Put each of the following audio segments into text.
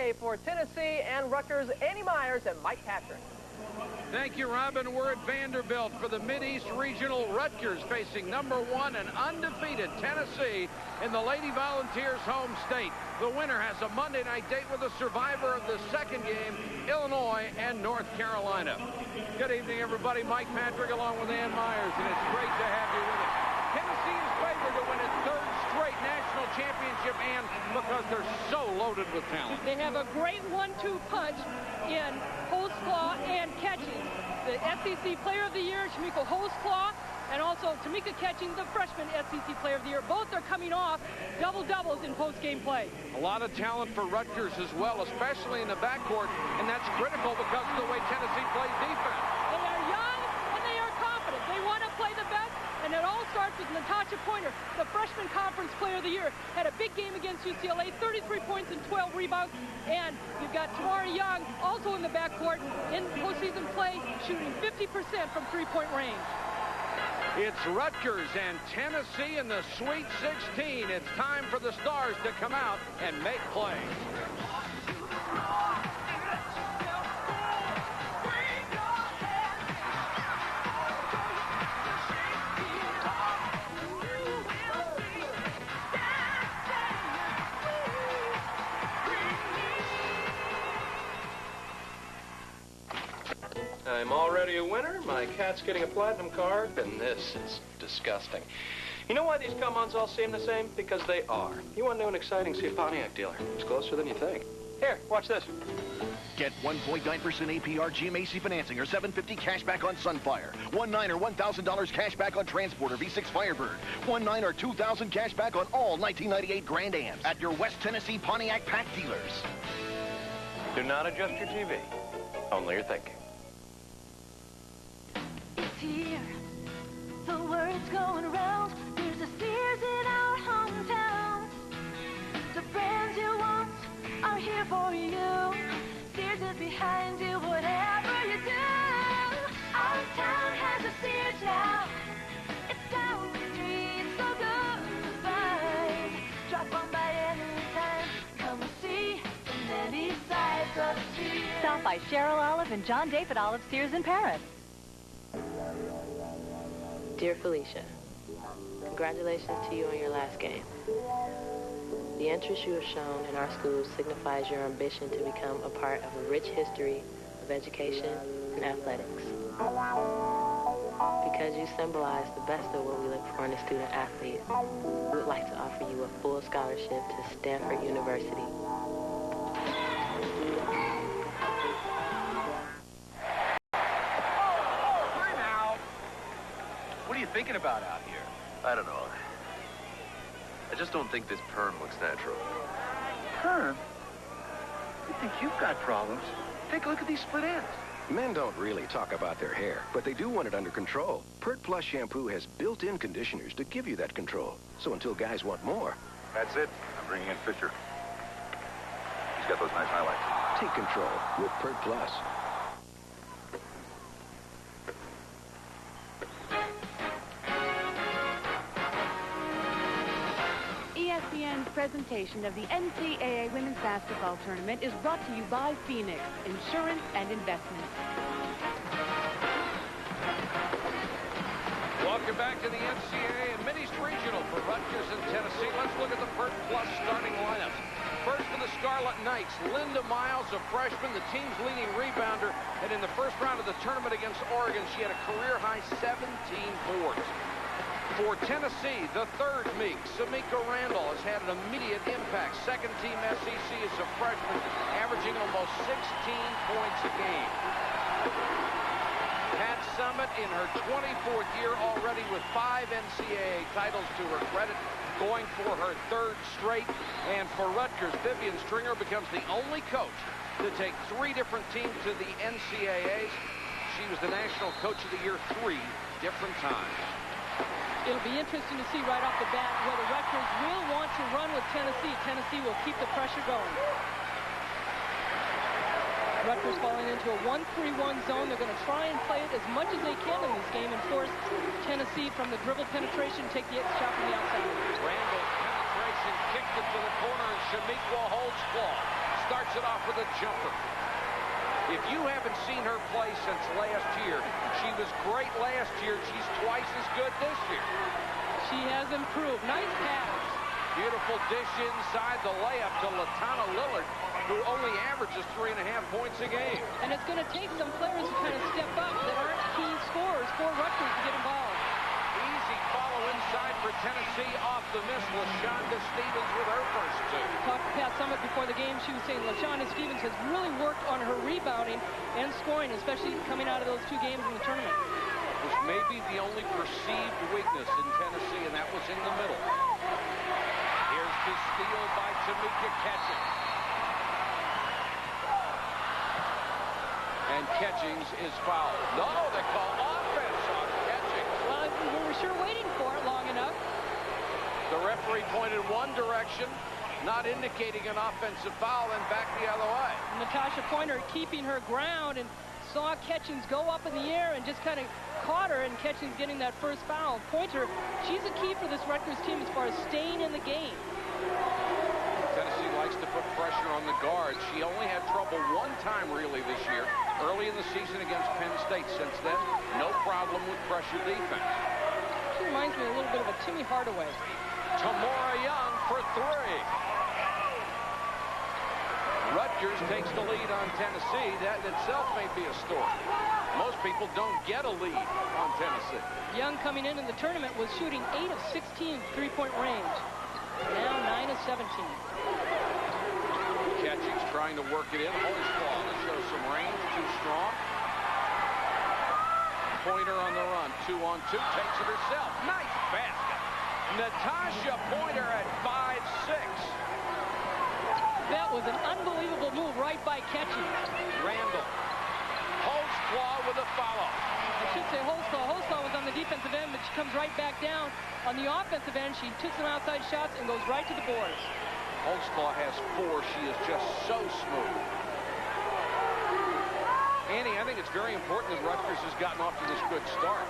today for Tennessee and Rutgers, Annie Myers and Mike Patrick. Thank you, Robin. We're at Vanderbilt for the Mid-East Regional. Rutgers facing #1 and undefeated Tennessee in the Lady Volunteers' home state. The winner has a Monday night date with the survivor of the second game, Illinois and North Carolina. Good evening, everybody. Mike Patrick along with Ann Myers, and it's great to have you with us. Tennessee is favored to win its third straight national championship, and because they're so loaded with talent. They have a great 1-2 punch in Holtzclaw and Catching. The SEC Player of the Year, Shamika Holtzclaw, and also Tamika Catching, the freshman SEC Player of the Year. Both are coming off double-doubles in post-game play. A lot of talent for Rutgers as well, especially in the backcourt, and that's critical because of the way Tennessee plays defense. They are young, and they are confident. They want to play the best, and it all starts with Natasha Pointer, the freshman conference player of the year. Had a big game against UCLA, 33 points and 12 rebounds. And you've got Tamara Young also in the backcourt in postseason play, shooting 50% from three-point range. It's Rutgers and Tennessee in the Sweet 16. It's time for the Stars to come out and make plays. I'm already a winner. My cat's getting a platinum card, and this is disgusting. You know why these come-ons all seem the same? Because they are. You want to know an exciting, see a Pontiac dealer. It's closer than you think. Here, watch this. Get 1.9% APR GMAC financing or $750 cash back on Sunfire. 1.9 or $1,000 cash back on Transporter V6 Firebird. 1.9 or $2,000 cash back on all 1998 Grand Ams at your West Tennessee Pontiac Pack dealers. Do not adjust your TV. Only your thinking. Here, the word's going around. There's a Sears in our hometown. The brands you want are here for you. Sears is behind you, whatever you do. Our town has a Sears now. It's down the street, so good to find. Drop on by anytime. Come and see from many sides of the street. Stop by Cheryl Olive and John David Olive Sears in Paris. Dear Felicia, congratulations to you on your last game. The interest you have shown in our schools signifies your ambition to become a part of a rich history of education and athletics. Because you symbolize the best of what we look for in a student athlete, we would like to offer you a full scholarship to Stanford University. What are you thinking about out here? I don't know. I just don't think this perm looks natural. Perm? You think you've got problems? Take a look at these split ends. Men don't really talk about their hair, but they do want it under control. Pert Plus shampoo has built-in conditioners to give you that control. So until guys want more... That's it. I'm bringing in Fisher. He's got those nice highlights. Take control with Pert Plus. ESPN's presentation of the NCAA Women's Basketball Tournament is brought to you by Phoenix Insurance and Investments. Welcome back to the NCAA and Mid-East Regional for Rutgers and Tennessee. Let's look at the Pert Plus starting lineups. First for the Scarlet Knights, Linda Miles, a freshman, the team's leading rebounder. And in the first round of the tournament against Oregon, she had a career-high 17 boards. For Tennessee, the third meek, Samika Randall, has had an immediate impact. Second-team SEC as a freshman, averaging almost 16 points a game. Pat Summitt in her 24th year already with 5 NCAA titles to her credit, going for her third straight. And for Rutgers, Vivian Stringer becomes the only coach to take 3 different teams to the NCAAs. She was the National Coach of the Year 3 different times. It'll be interesting to see right off the bat whether Rutgers will want to run with Tennessee. Tennessee will keep the pressure going. Rutgers falling into a 1-3-1 zone. They're going to try and play it as much as they can in this game and force Tennessee from the dribble penetration, take the shot from the outside. Randall penetration, kicked it to the corner, and Shamika Holtzclaw starts it off with a jumper. If you haven't seen her play since last year, she was great last year. She's twice as good this year. She has improved. Nice pass. Beautiful dish inside the layup to Latana Lillard, who only averages 3.5 points a game. And it's going to take some players to kind of step up that aren't key scorers for Rutgers to get involved. Easy follow inside for Tennessee off the miss. LaShonda Stevens with her first two. Talked to Pat Summitt before the game. She was saying LaShonda Stevens has really worked on her rebounding and scoring, especially coming out of those 2 games in the tournament. Which may be the only perceived weakness in Tennessee, and that was in the middle. Here's the steal by Tamika Catchings. And Catchings is fouled. No, they call offense on Catchings. Well, we were sure waiting for it long enough. The referee pointed one direction, not indicating an offensive foul, and back the other way. Natasha Pointer keeping her ground and saw Catchings go up in the air and just kind of caught her, and Catchings getting that first foul. Pointer, she's a key for this Rutgers team as far as staying in the game. Tennessee likes to put pressure on the guards. She only had trouble one time really this year, early in the season against Penn State. Since then, no problem with pressure defense. She reminds me a little bit of a Timmy Hardaway. Tamora Young for 3. Rutgers takes the lead on Tennessee. That in itself may be a story. Most people don't get a lead on Tennessee. Young coming in the tournament was shooting 8 of 16 3-point range. Now 9 of 17. Catchings trying to work it in. Holzclaw to show some range. Too strong. Pointer on the run. 2-on-2. Takes it herself. Nice basket. Natasha Pointer at 5'6". That was an unbelievable move right by Catchings. Randall. Holzclaw with a follow. I should say Holzclaw. Holzclaw was on the defensive end, but she comes right back down. On the offensive end, she took some outside shots and goes right to the boards. Holzclaw has 4. She is just so smooth. Annie, I think it's very important that Rutgers has gotten off to this good start.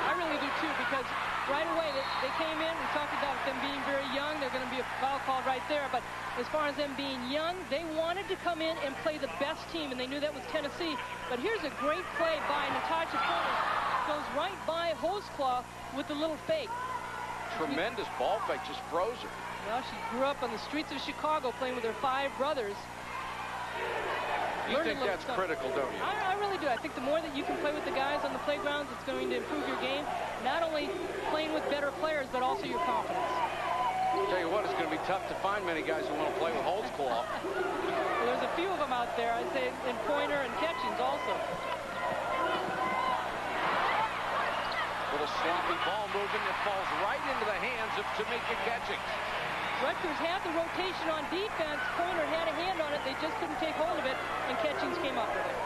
I really do, too, because right away they came in. We talked about them being very young. They're going to be a foul called right there. But as far as them being young, they wanted to come in and play the best team, and they knew that was Tennessee. But here's a great play by Natasha Pointer. Goes right by Holzclaw with the little fake. Tremendous ball fake, just froze her. Well, she grew up on the streets of Chicago playing with her 5 brothers. You think that's critical, don't you? I really do. I think the more that you can play with the guys on the playgrounds, it's going to improve your game. Not only playing with better players, but also your confidence. I'll tell you what, it's going to be tough to find many guys who want to play with Holzclaw. Well, there's a few of them out there, I'd say, in Pointer and Catchings also. Little sloppy ball movement that falls right into the hands of Tamika Catchings. Rutgers had the rotation on defense. Pointer had a hand on it. They just couldn't take hold of it, and Catchings came up with it.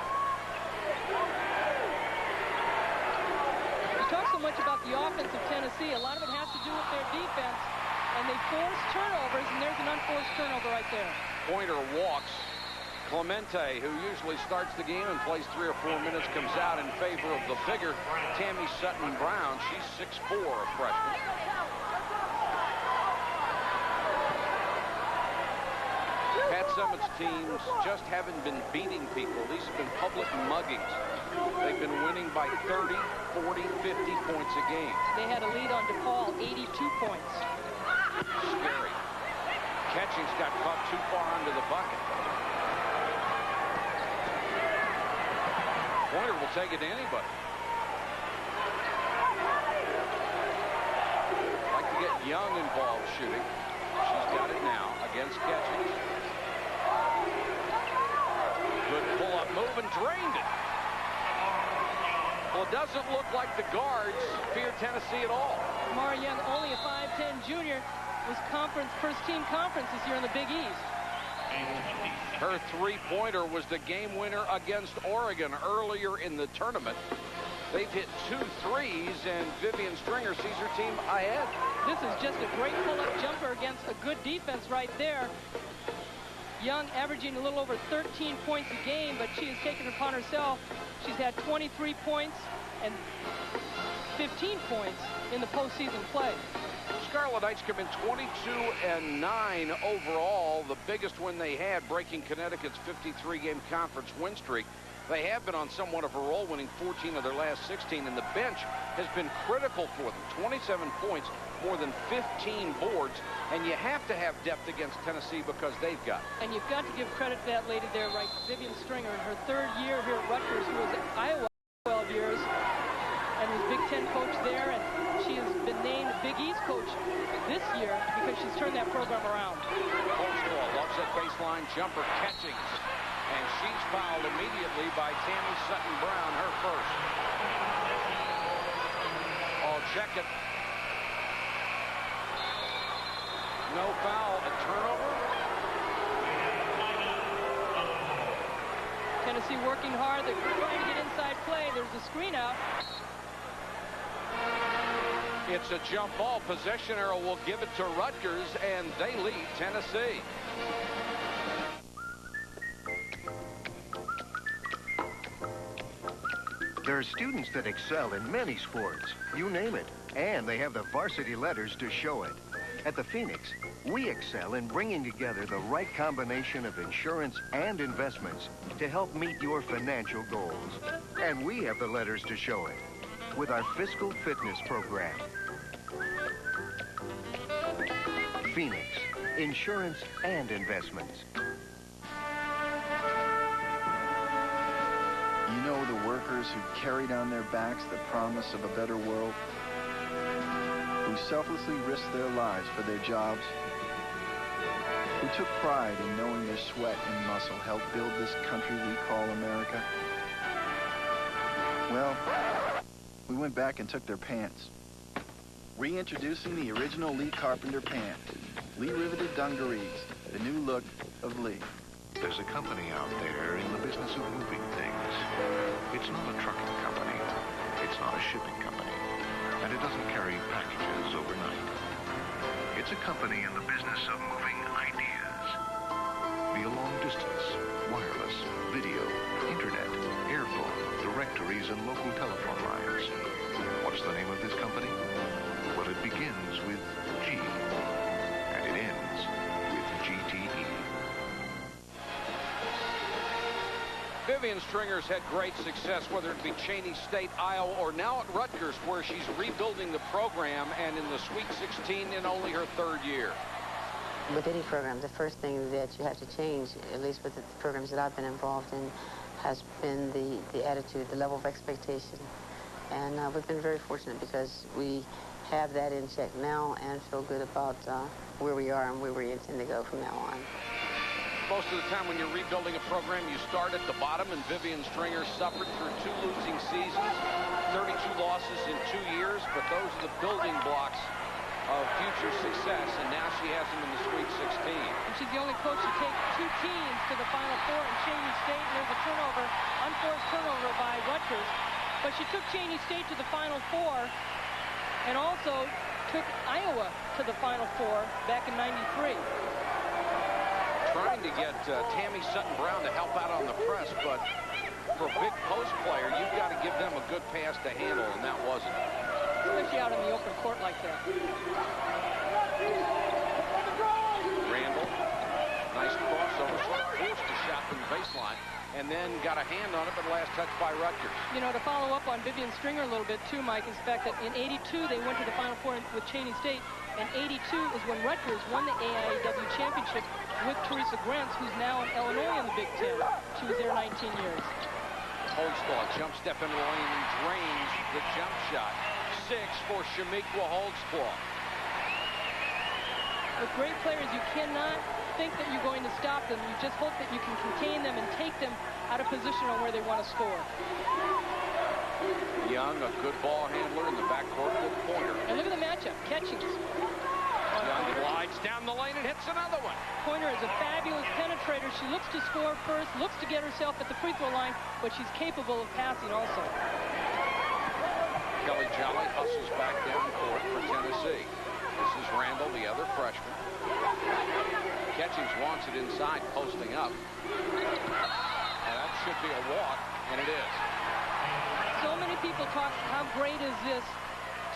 We talk so much about the offense of Tennessee. A lot of it has to do with their defense, and they force turnovers, and there's an unforced turnover right there. Pointer walks. Clemente, who usually starts the game and plays 3 or 4 minutes, comes out in favor of the bigger Tammy Sutton-Brown. She's 6'4", a freshman. Pat Summitt's teams just haven't been beating people. These have been public muggings. They've been winning by 30, 40, 50 points a game. They had a lead on DePaul, 82 points. Scary. Catchings got caught too far under the bucket. Pointer will take it to anybody. Like to get Young involved shooting. She's got it now against Catchings. Good pull-up move and drained it. Well, it doesn't look like the guards fear Tennessee at all. Mara Young, only a 5'10 junior, was first-team conference this year in the Big East. Her three-pointer was the game winner against Oregon earlier in the tournament. They've hit 2 threes, and Vivian Stringer sees her team ahead. This is just a great pull-up jumper against a good defense right there. Young averaging a little over 13 points a game, but she has taken it upon herself. She's had 23 points and 15 points in the postseason play. Scarlet Knights come in 22-9 overall, the biggest win they had, breaking Connecticut's 53-game conference win streak. They have been on somewhat of a roll, winning 14 of their last 16, and the bench has been critical for them. 27 points, more than 15 boards, and you have to have depth against Tennessee because they've got. And you've got to give credit to that lady there, right? Vivian Stringer, in her third year here at Rutgers, who was at Iowa 12 years, and was Big Ten coach there, and she has been named Big East coach this year because she's turned that program around. Holtzclaw loves that baseline jumper, Catchings. And she's fouled immediately by Tammy Sutton-Brown, her first. I'll check it. No foul, a turnover. Tennessee working hard. They're trying to get inside play. There's a screen out. It's a jump ball. Possession arrow will give it to Rutgers, and they lead Tennessee. There are students that excel in many sports, you name it, and they have the varsity letters to show it. At the Phoenix, we excel in bringing together the right combination of insurance and investments to help meet your financial goals. And we have the letters to show it with our fiscal fitness program. Phoenix, insurance and investments. You know the workers who carried on their backs the promise of a better world, who selflessly risked their lives for their jobs, who took pride in knowing their sweat and muscle helped build this country we call America. Well, we went back and took their pants. Reintroducing the original Lee Carpenter pant, Lee riveted dungarees, the new look of Lee. There's a company out there in the business of moving things. It's not a trucking company. It's not a shipping company. And it doesn't carry packages overnight. It's a company in the business of moving ideas. Via long distance, wireless, video, internet, airphone, directories, and local telephone lines. What's the name of this company? Well, it begins with G, and it ends with GTE. Vivian Stringer's had great success, whether it be Cheney State, Iowa, or now at Rutgers, where she's rebuilding the program and in the Sweet 16 in only her third year. With any program, the first thing that you have to change, at least with the programs that I've been involved in, has been the attitude, the level of expectation. And we've been very fortunate because we have that in check now and feel good about where we are and where we intend to go from now on. Most of the time when you're rebuilding a program, you start at the bottom, and Vivian Stringer suffered through 2 losing seasons, 32 losses in 2 years, but those are the building blocks of future success, and now she has them in the Sweet 16. And she's the only coach to take 2 teams to the Final Four in Cheney State, and there's a turnover, unforced turnover by Rutgers. But she took Cheney State to the Final Four, and also took Iowa to the Final Four back in '93. Trying to get Tammy Sutton-Brown to help out on the press, but for a big post player, you've got to give them a good pass to handle, and that wasn't. Especially out in the open court like that. Randall, nice crossover, sort of forced a shot from the baseline, and then got a hand on it, but last touch by Rutgers. You know, to follow up on Vivian Stringer a little bit, too, Mike, is the fact that in '82, they went to the Final Four with Cheney State, and '82 is when Rutgers won the AIAW championship with Teresa Grants, who's now in Illinois in the Big Ten. She was there 19 years. Holtzclaw, jump step into the lane and drains the jump shot. 6 for Shamiqua Holtzclaw. With great players, you cannot think that you're going to stop them. You just hope that you can contain them and take them out of position on where they want to score. Young, a good ball handler in the backcourt with Pointer. And look at the matchup. Catchings. Young glides down the lane and hits another one. Pointer is a fabulous penetrator. She looks to score first, looks to get herself at the free throw line, but she's capable of passing also. Kelly Jolly hustles back down court for Tennessee. This is Randall, the other freshman. Catchings wants it inside, posting up. And that should be a walk, and it is. So many people talk, how great is this?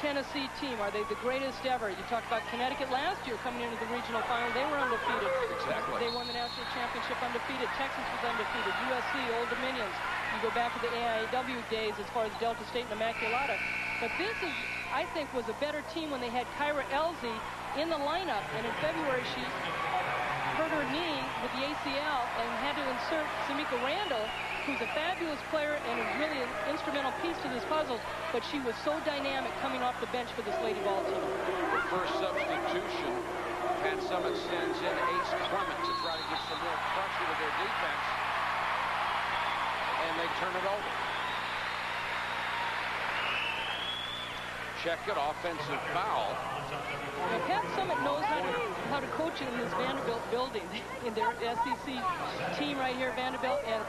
Tennessee team. Are they the greatest ever? You talked about Connecticut last year coming into the regional final. They were undefeated. Exactly. They won the national championship undefeated. Texas was undefeated. USC, Old Dominions. You go back to the AIAW days as far as Delta State and Immaculata. But this is, I think, was a better team when they had Kyra Elsie in the lineup. And in February, she hurt her knee with the ACL and had to insert Samika Randall, who's a fabulous player and is really an instrumental piece to this puzzle, but she was so dynamic coming off the bench for this Lady Vol team. The first substitution, Pat Summitt sends in Ace Clement to try to get some more pressure to their defense, and they turn it over. Check it, offensive foul. Now, Pat Summitt knows how to coach in this Vanderbilt building, in their SEC team right here, Vanderbilt, and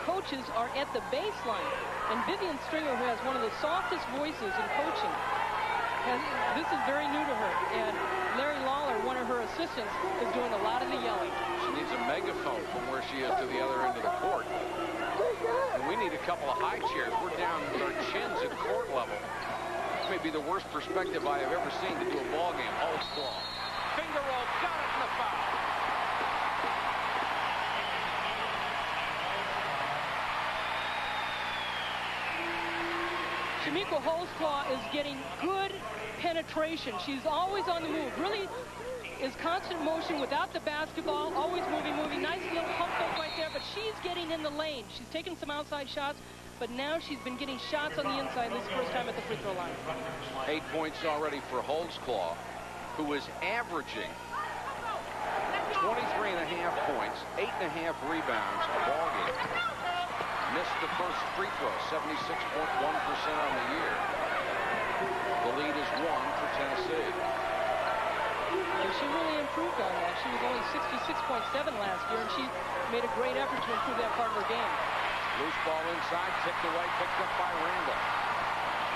coaches are at the baseline. And Vivian Stringer, who has one of the softest voices in coaching, this is very new to her. And Larry Lawler, one of her assistants, is doing a lot of the yelling. She needs a megaphone from where she is to the other end of the court. And we need a couple of high chairs. We're down with our chins at court level. May be the worst perspective I have ever seen to do a ball game. Holds claw. Finger roll, got it in the foul. Shamika Holzclaw is getting good penetration. She's always on the move. Really is constant motion without the basketball. Always moving. Nice little pump fake right there, but she's getting in the lane. She's taking some outside shots. But now she's been getting shots on the inside. This is the first time at the free throw line. 8 points already for Holzclaw, who is averaging 23.5 points, 8.5 rebounds a ball game. Missed the first free throw, 76.1% on the year. The lead is 1 for Tennessee. And she really improved on that. She was only 66.7 last year, and she made a great effort to improve that part of her game. Loose ball inside, tipped away, picked up by Randall.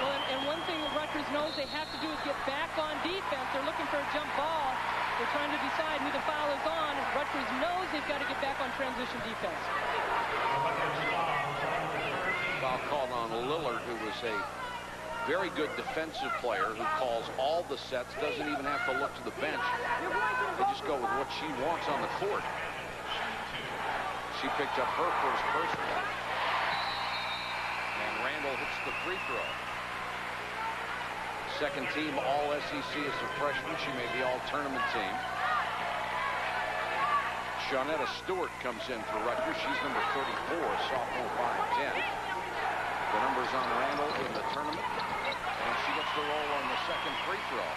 Well, and one thing that Rutgers knows they have to do is get back on defense. They're looking for a jump ball. They're trying to decide who the foul is on. Rutgers knows they've got to get back on transition defense. Foul called on Lillard, who was a very good defensive player who calls all the sets, doesn't even have to look to the bench. They just go with what she wants on the court. She picked up her first personal. And Randall hits the free throw. Second team All-SEC as a freshman. She made the All-Tournament team. Shawnetta Stewart comes in for Rutgers. She's number 34, sophomore 5'10". The numbers on Randall in the tournament. And she gets the roll on the second free throw.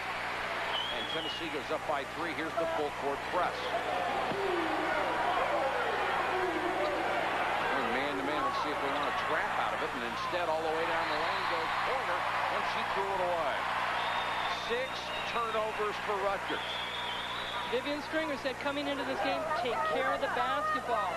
And Tennessee goes up by 3. Here's the full court press. See if they want a trap out of it, and instead all the way down the lane goes Pointer, and she threw it away. 6 turnovers for Rutgers. Vivian Stringer said coming into this game, take care of the basketball.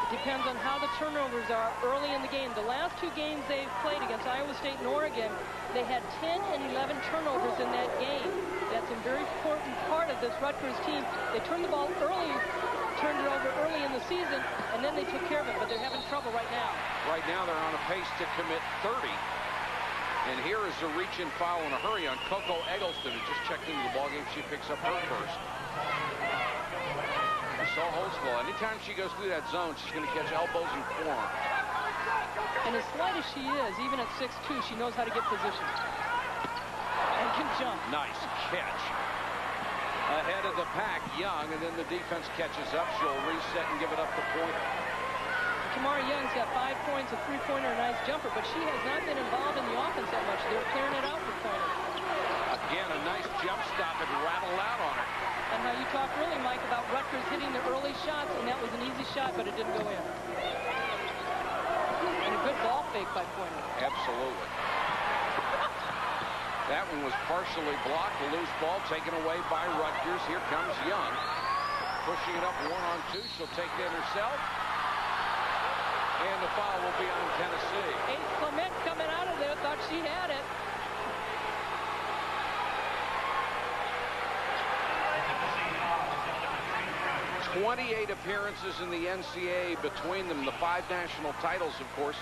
It depends on how the turnovers are early in the game. The last 2 games they've played against Iowa State and Oregon, they had 10 and 11 turnovers in that game. That's a very important part of this Rutgers team. They turned the ball early, turned it over early in the season, and then they took care of it, but they're having trouble right now. Right now they're on a pace to commit 30. And here is a reach-in foul in a hurry on Coco Eggleston, who just checked into the ballgame. She picks up her first. We saw Holzclaw. Anytime she goes through that zone, she's going to catch elbows and forearms. And as slight as she is, even at 6'2", she knows how to get position. And can jump. Nice catch. Ahead of the pack, Young, and then the defense catches up. She'll reset and give it up to Pointer. Tamara Young's got 5 points, a three-pointer, a nice jumper, but she has not been involved in the offense that much. They're clearing it out for Pointer. Again, a nice jump stop and rattled out on her. And how you talked really, Mike, about Rutgers hitting the early shots, and that was an easy shot, but it didn't go in. And a good ball fake by Pointer. Absolutely. That one was partially blocked. A loose ball taken away by Rutgers. Here comes Young. Pushing it up 1-on-2. She'll take it in herself. And the foul will be on Tennessee. Ace Clement coming out of there. Thought she had it. "28 appearances in the NCAA between them. The 5 national titles, of course,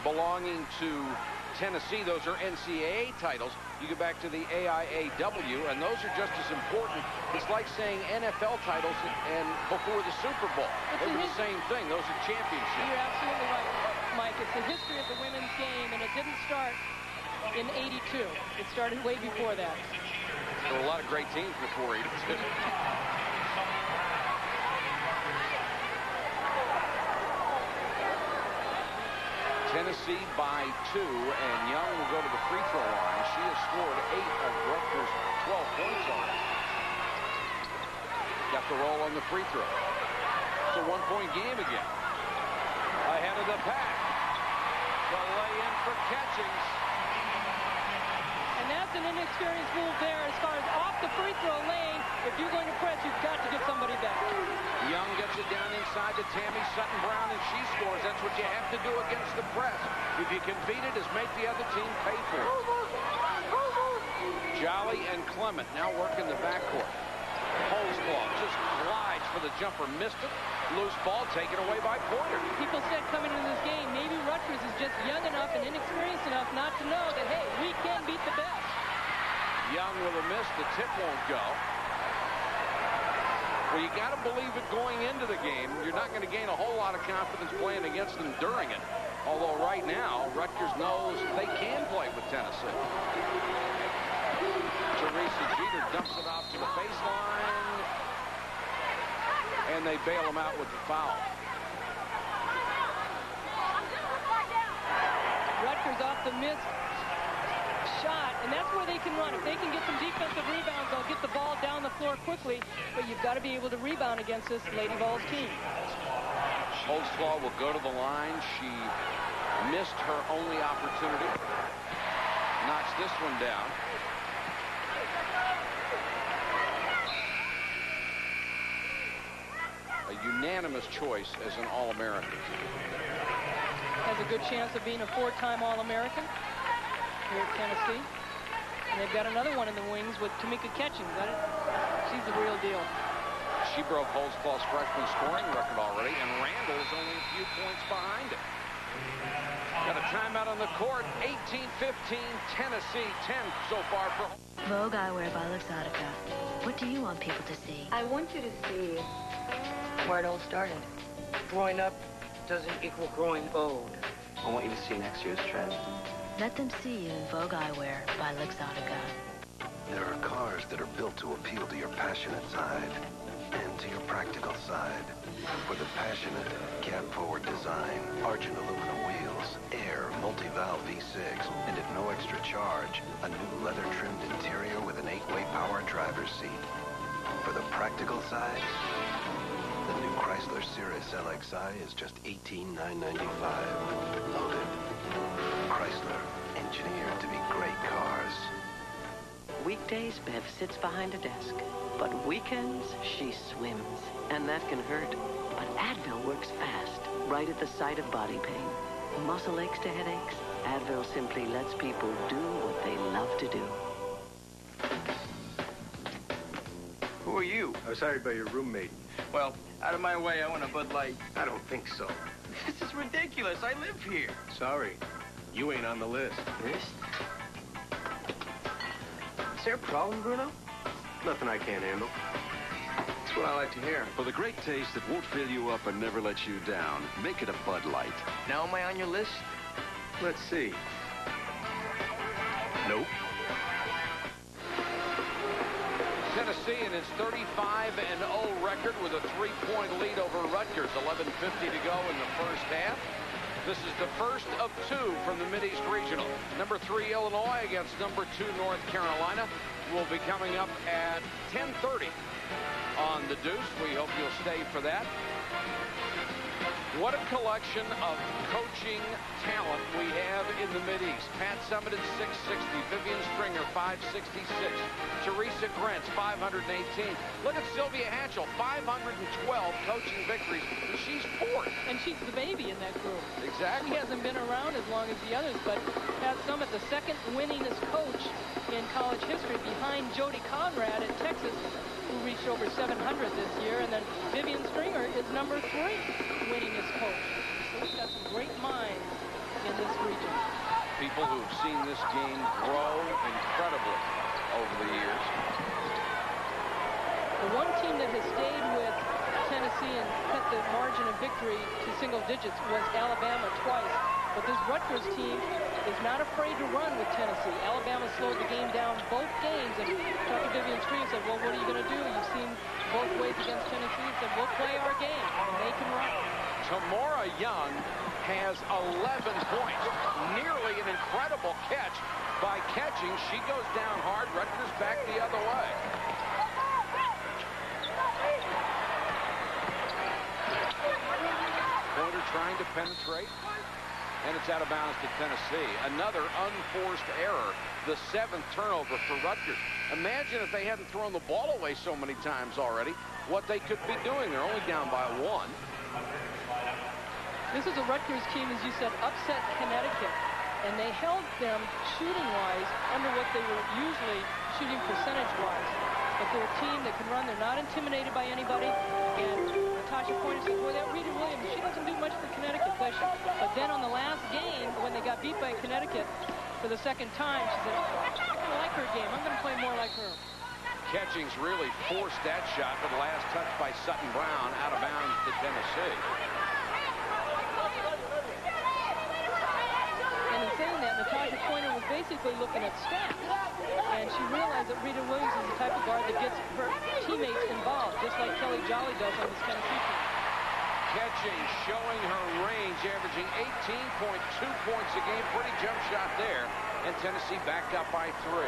belonging to Tennessee, those are NCAA titles. You go back to the AIAW, and those are just as important. It's like saying NFL titles and before the Super Bowl. Those are the same thing. Those are championships. You're absolutely right, Mike. It's the history of the women's game, and it didn't start in '82. It started way before that. There were a lot of great teams before '82. Tennessee by 2, and Young will go to the free throw line. She has scored 8 of Rutgers' 12 points already. Got the roll on the free throw. It's a one-point game again. Ahead of the pack. The lay-in for Catchings. And that's an inexperienced move there as far as off the free throw lane. If you're going to press, you've got to get somebody back. Young gets it down inside to Tammy Sutton-Brown, and she scores. That's what you have to do against the press. If you can beat it, is make the other team pay for it. Jolly and Clement now work in the backcourt. Holzclaw just glides for the jumper, missed it. Loose ball taken away by Pointer. People said coming into this game, maybe Rutgers is just young enough and inexperienced enough not to know that, hey, we can beat the best. Young with a miss. The tip won't go. Well, you got to believe it going into the game. You're not going to gain a whole lot of confidence playing against them during it. Although right now, Rutgers knows they can play with Tennessee. Teresa Jeter dumps it off to the baseline. And they bail him out with the foul. Rutgers off the missed shot, and that's where they can run. If they can get some defensive rebounds, they'll get the ball down the floor quickly, but you've got to be able to rebound against this Lady Vols team. Holzclaw will go to the line. She missed her only opportunity. Knocks this one down. A unanimous choice as an All-American. Has a good chance of being a 4-time All-American here at Tennessee. And they've got another one in the wings with Tamika Catchings. She's the real deal. She broke Holzclaw's freshman scoring record already, and Randall is only a few points behind it. Got a timeout on the court. 18-15, Tennessee 10 so far for Vogue Eyewear by Luxottica. What do you want people to see? I want you to see where it all started. Growing up doesn't equal growing old. I want you to see next year's trend. Let them see you in Vogue Eyewear by Luxottica. There are cars that are built to appeal to your passionate side and to your practical side. For the passionate, cab-forward design, argent aluminum wheels, air, multi-valve V6, and at no extra charge, a new leather-trimmed interior with an 8-way power driver's seat. For the practical side, the new Chrysler Cirrus LXI is just $18,995. Loaded. Chrysler, engineered to be great cars. Weekdays, Bev sits behind a desk. But weekends, she swims. And that can hurt. But Advil works fast, right at the site of body pain. Muscle aches to headaches. Advil simply lets people do what they love to do. Who are you? I was hired by your roommate. Well, out of my way, I want a Bud Light. I don't think so. This is ridiculous. I live here. Sorry. You ain't on the list. List? Is there a problem, Bruno? Nothing I can't handle. That's what I like to hear. For the great taste that won't fill you up and never let you down, make it a Bud Light. Now am I on your list? Let's see. Nope. Tennessee in its 35-0 record with a 3-point lead over Rutgers. 11:50 to go in the first half. This is the first of 2 from the Mideast Regional. Number 3 Illinois against number 2 North Carolina will be coming up at 10:30 on the Deuce. We hope you'll stay for that. What a collection of coaching talent we have in the Mideast. Pat Summitt at 660, Vivian Stringer 566, Teresa Grantz 518. Look at Sylvia Hatchell, 512 coaching victories. She's 4th. And she's the baby in that group. Exactly. She hasn't been around as long as the others, but Pat Summitt, the second winningest coach in college history behind Jody Conrad at Texas, who reached over 700 this year, and then Vivian Stringer is number 3 winningest coach. So we've got some great minds in this region. Pete people who've seen this game grow incredibly over the years. The one team that has stayed with Tennessee and cut the margin of victory to single digits was Alabama twice. But this Rutgers team is not afraid to run with Tennessee. Alabama slowed the game down both games, and Dr. Vivian Stream said, well, what are you going to do? You've seen both ways against Tennessee. He said, we'll play our game, and they can run. Tamora Young has 11 points. Nearly an incredible catch by catching. She goes down hard. Rutgers back the other way. Pointer trying to penetrate. And it's out of bounds to Tennessee. Another unforced error. The 7th turnover for Rutgers. Imagine if they hadn't thrown the ball away so many times already, what they could be doing. They're only down by 1. This is a Rutgers team, as you said, upset Connecticut. And they held them shooting-wise under what they were usually shooting percentage-wise. But they're a team that can run. They're not intimidated by anybody. And Natasha Pointer said, boy, that Rita Williams, she doesn't do much for Connecticut, does she? But then on the last game, when they got beat by Connecticut for the second time, she said, I like her game. I'm going to play more like her. Catchings really forced that shot, but last touch by Sutton Brown out of bounds to Tennessee. And in saying that, Natasha Pointer was basically looking at stats. And she realized that Rita Williams is the type of guard that gets her teammates involved, just like Kelly Jolly does on this Tennessee team. Catching, showing her range, averaging 18.2 points a game. Pretty jump shot there. And Tennessee backed up by 3.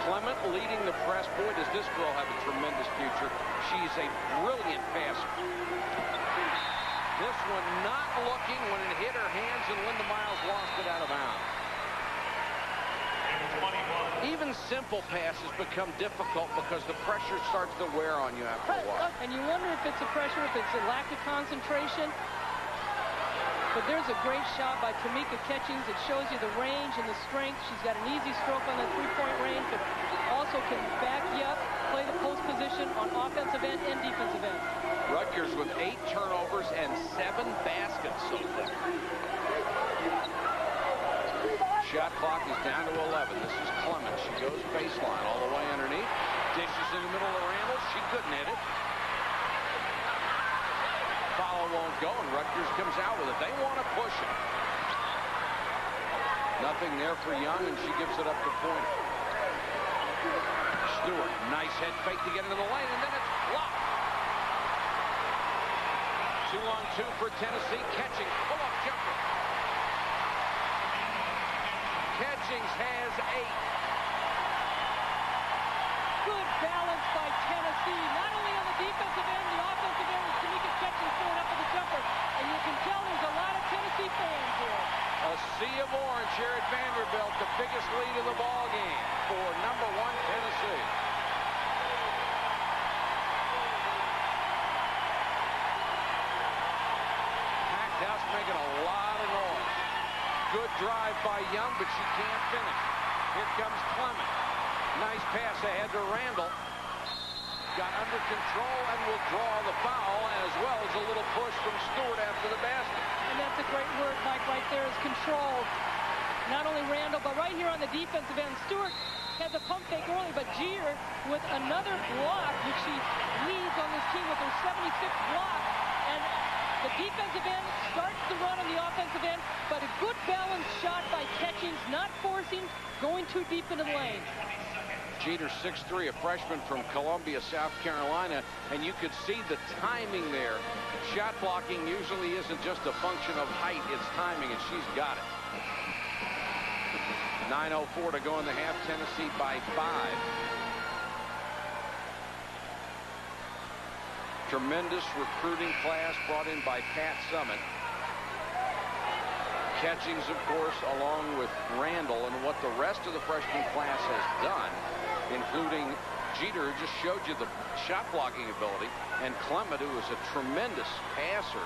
Clement leading the press. Boy, does this girl have a tremendous future. She's a brilliant passer. This one not looking when it hit her hands, and Linda Miles lost it out of bounds. Even simple passes become difficult because the pressure starts to wear on you after a while. And you wonder if it's a pressure, if it's a lack of concentration. But there's a great shot by Tamika Catchings. It shows you the range and the strength. She's got an easy stroke on that three-point range, but also can back you up, play the post position on offensive end and defensive end. Rutgers with 8 turnovers and 7 baskets so far. Shot clock is down to 11. This is Clement. She goes baseline all the way underneath. Dishes in the middle of Randall. She couldn't hit it. Foul won't go, and Rutgers comes out with it. They want to push it. Nothing there for Young, and she gives it up to Pointer. Stewart, nice head fake to get into the lane, and then it's blocked. 2-on-2 for Tennessee. Catching, pull-up jumper. Catchings has 8. Good balance by Tennessee, not only on the defensive end, the offensive end with Tamika Catchings throwing up with the jumper. And you can tell there's a lot of Tennessee fans here. A sea of orange here at Vanderbilt, the biggest lead of the ball game for number 1 Tennessee. Packed house making a lot of noise. Good drive by Young, but she can't finish. Here comes Clement. Nice pass ahead to Randall. Got under control and will draw the foul, as well as a little push from Stewart after the basket. And that's a great word, Mike, right there is control. Not only Randall, but right here on the defensive end. Stewart has a pump fake early, but Jeter with another block, which she leads on this team with her 76th block. And the defensive end starts the run on the offensive end, but a good balanced shot by Catchings, not forcing, going too deep into the lane. Jeter, 6'3", a freshman from Columbia, South Carolina, and you could see the timing there. Shot blocking usually isn't just a function of height, it's timing, and she's got it. 9:04 to go in the half, Tennessee by 5. Tremendous recruiting class brought in by Pat Summitt. Catchings, of course, along with Randall, and what the rest of the freshman class has done, including Jeter, who just showed you the shot blocking ability, and Clement, who is a tremendous passer.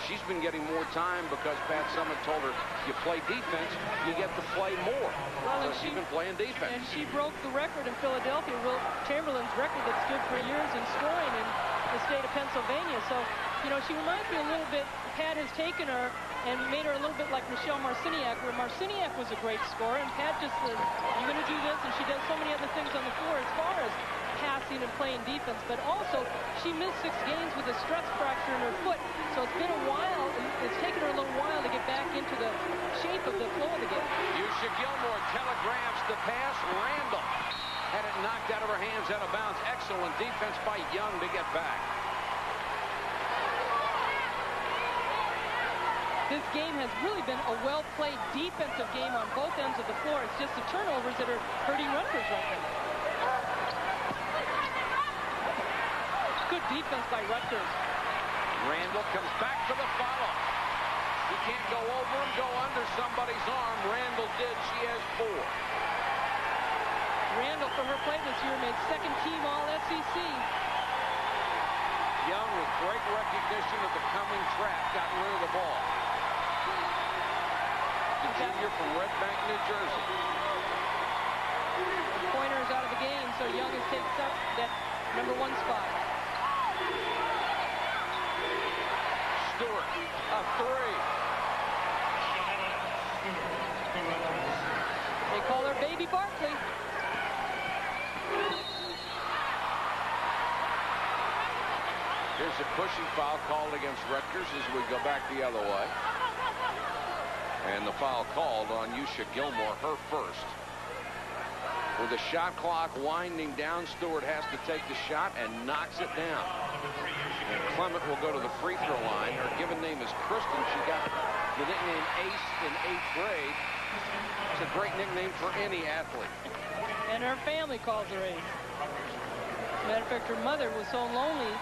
She's been getting more time because Pat Summitt told her, you play defense, you get to play more. Well, so she's been playing defense. And she broke the record in Philadelphia, Wilt Chamberlain's record that stood for years in scoring in the state of Pennsylvania. So You know, she reminds me a little bit, Pat has taken her and made her a little bit like Michelle Marciniak, where Marciniak was a great scorer, and Pat just says, I'm going to do this, and she does so many other things on the floor as far as passing and playing defense, but also she missed 6 games with a stress fracture in her foot, so it's been a while, it's taken her a little while to get back into the shape of the flow of the game. Yusha Gilmore telegraphs the pass. Randall had it knocked out of her hands, out of bounds. Excellent defense by Young to get back. This game has really been a well-played defensive game on both ends of the floor. It's just the turnovers that are hurting Rutgers right now. Good defense by Rutgers. Randall comes back for the follow. He can't go over him, go under somebody's arm. Randall did. She has 4. Randall, for her play this year, made second-team All-SEC. Young, with great recognition of the coming trap, got rid of the ball. The junior from Red Bank, New Jersey. The pointer is out of the game, so Young has taken up that number 1 spot. Stewart, a 3. They call her Baby Barkley. Here's a pushing foul called against Rutgers as we go back the other way. And the foul called on Yusha Gilmore, her first. With the shot clock winding down, Stewart has to take the shot and knocks it down. And Clement will go to the free throw line. Her given name is Kristen. She got the nickname Ace in 8th grade. It's a great nickname for any athlete. And her family calls her Ace. As a matter of fact, her mother was so lonely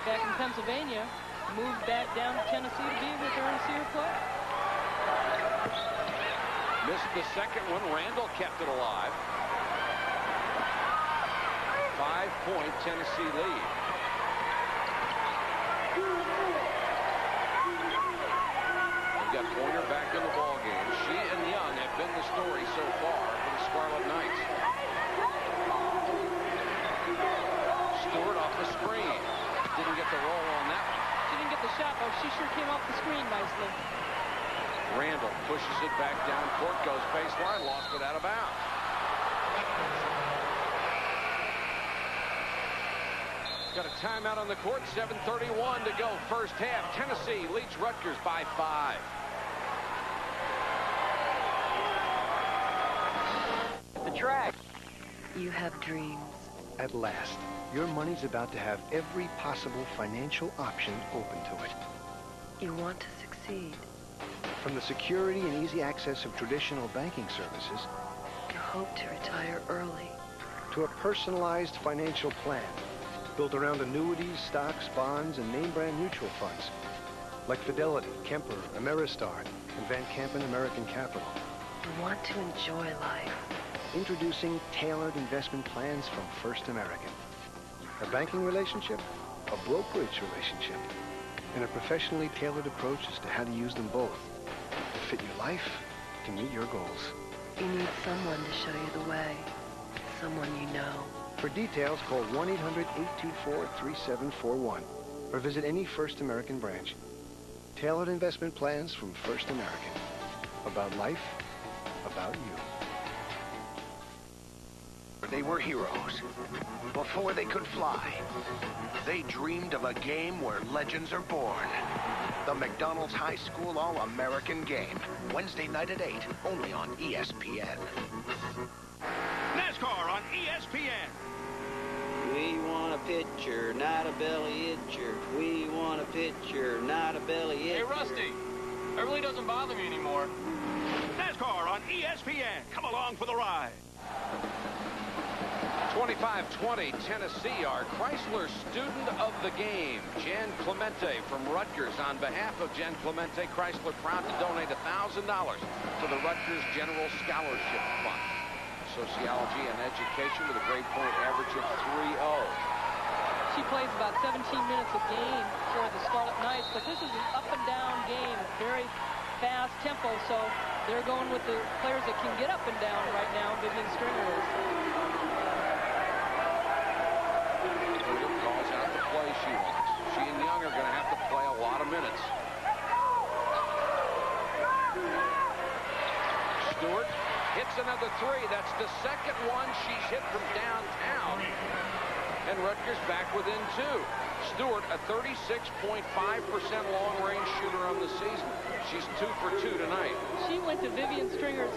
back in Pennsylvania, moved back down to Tennessee to be with her and see her play. Missed the second one. Randall kept it alive. 5-point Tennessee lead. We've got Pointer back in the ball game. She and Young have been the story so far for the Scarlet Knights. Stewart off the screen. Didn't get the roll on that one. She didn't get the shot, but she sure came off the screen nicely. Randall pushes it back down court, goes baseline, lost it out of bounds. Got a timeout on the court, 7:31 to go, first half. Tennessee leads Rutgers by 5. The track. You have dreams. At last, your money's about to have every possible financial option open to it. You want to succeed. From the security and easy access of traditional banking services, You hope to retire early. to a personalized financial plan built around annuities, stocks, bonds, and name-brand mutual funds like Fidelity, Kemper, Ameristar, and Van Kampen American Capital. You want to enjoy life. Introducing tailored investment plans from First American. A banking relationship, a brokerage relationship, and a professionally tailored approach as to how to use them both to fit your life, to meet your goals. You need someone to show you the way. Someone you know. For details, call 1-800-824-3741 or visit any First American branch. Tailored investment plans from First American. About life, about you. They were heroes. Before they could fly, they dreamed of a game where legends are born. The McDonald's High School All-American Game. Wednesday night at 8, only on ESPN. NASCAR on ESPN. We want a pitcher, not a belly itcher. We want a pitcher, not a belly itcher. Hey, Rusty, that really doesn't bother me anymore. NASCAR on ESPN. Come along for the ride. 25-20 Tennessee, our Chrysler student of the game, Jan Clemente from Rutgers. On behalf of Jan Clemente, Chrysler proud to donate $1,000 to the Rutgers General Scholarship Fund. Sociology and education with a grade point average of 3.0. She plays about 17 minutes a game for the Scarlet Knights, but this is an up-and-down game, very fast tempo, so they're going with the players that can get up and down right now. Vivian Stringer is. Calls out the play she wants. She and Young Young are going to have to play a lot of minutes. Stewart hits another three. That's the second one she's hit from downtown. And Rutgers back within two. Stewart, a 36.5% long-range shooter on the season. She's 2 for 2 tonight. She went to Vivian Stringer's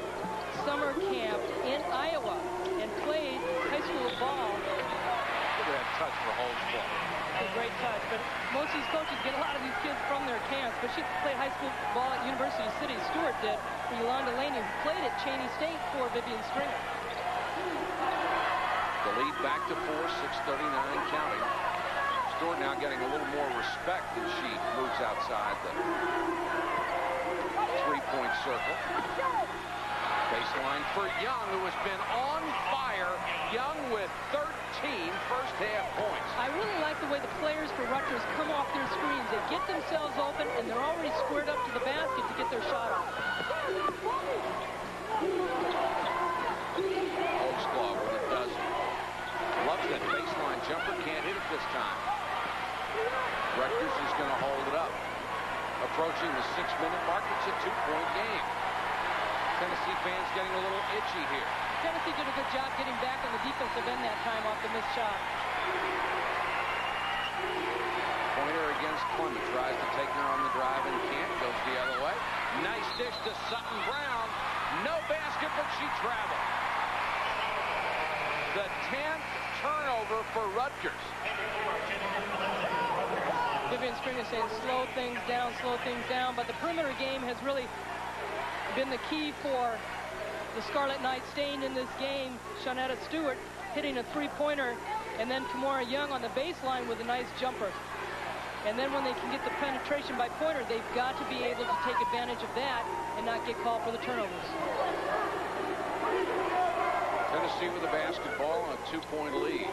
summer camp in Iowa and played high school ball. Look at that touch for Holtzclaw. A great touch, but most of these coaches get a lot of these kids from their camps, but she played high school ball at University City. Stewart did for Yolanda Laney, who played at Cheney State for Vivian Stringer. The lead back to 4, 6:39 counting. Stewart now getting a little more respect as she moves outside the three-point circle. Baseline for Young, who has been on fire. Young with 13 first-half points. I really like the way the players for Rutgers come off their screens. They get themselves open, and they're already squared up to the basket to get their shot off. Holtzclaw with a dozen. Loves that baseline jumper. Can't hit it this time. Rutgers is going to hold it up. Approaching the 6-minute mark. It's a 2-point game. Tennessee fans getting a little itchy here. Tennessee did a good job getting back on the defensive end that time off the missed shot. Pointer against Clement. Tries to take her on the drive and can't. Goes the other way. Nice dish to Sutton Brown. No basket, but she traveled. The 10th turnover for Rutgers. Vivian Stringer saying slow things down, but the perimeter game has really been the key for the Scarlet Knights staying in this game. Shawnetta Stewart hitting a three-pointer, and then Kamora Young on the baseline with a nice jumper. And then when they can get the penetration by Pointer, they've got to be able to take advantage of that and not get called for the turnovers. Tennessee with the basketball on a 2-point lead.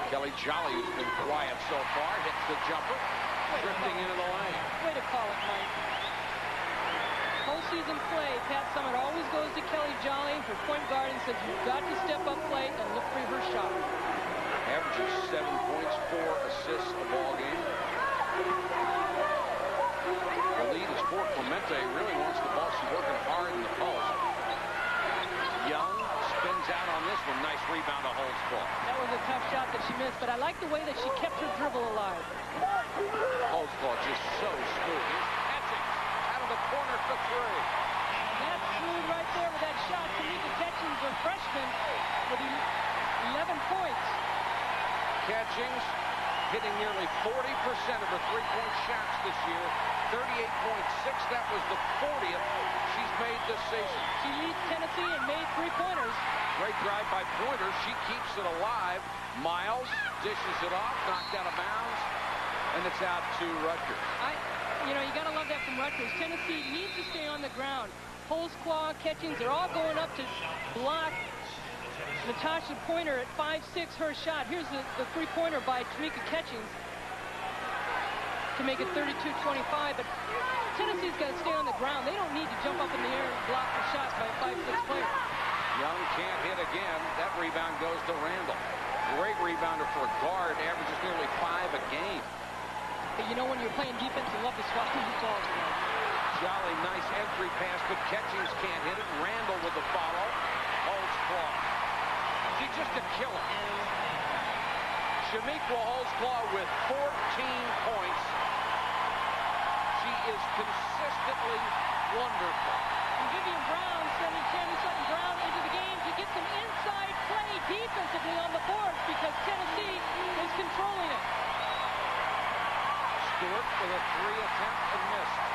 Kelly Jolly, who's been quiet so far, hits the jumper, drifting into the lane. Way to call it, Mike. Postseason play, Pat Summitt always goes to Kelly Jolly, her point guard, and says, you've got to step up play and look for her shot. Averages 7 points, 4 assists a ball game. The lead is for Clemente. Really wants the ball. She's working hard in the post. Young spins out on this one. Nice rebound to Holtzclaw. That was a tough shot that she missed, but I like the way that she kept her dribble alive. Holtzclaw just so smooth. Here's Catchings out of the corner for 3. That's smooth right there with that shot. Tamika Catchings, a freshman, with 11 points. Catchings hitting nearly 40% of her three-point shots this year. 38.6. That was the 40th she's made this season. She leads Tennessee and made three-pointers. Great drive by Pointer. She keeps it alive. Miles dishes it off, knocked out of bounds, and it's out to Rutgers. You know, you got to love that from Rutgers. Tennessee needs to stay on the ground. Holtzclaw, Catchings, they're all going up to block Natasha Pointer at 5'6", her shot. Here's the three-pointer by Tamika Catchings to make it 32-25, but Tennessee's got to stay on the ground. They don't need to jump up in the air and block the shot by a 5'6" player. Young can't hit again. That rebound goes to Randall. Great rebounder for a guard, averages nearly 5 a game. But you know, when you're playing defense, you love to swat these balls around. Jolly, nice entry pass, but Catchings can't hit it. Randall with the follow. Holtzclaw. She's just a killer. Shamiqua Holtzclaw with 14 points. She is consistently wonderful. And Vivian Brown sending Tammy Sutton Brown into the game to get some inside play defensively on the boards because Tennessee is controlling it. Stewart with a 3 attempt and missed.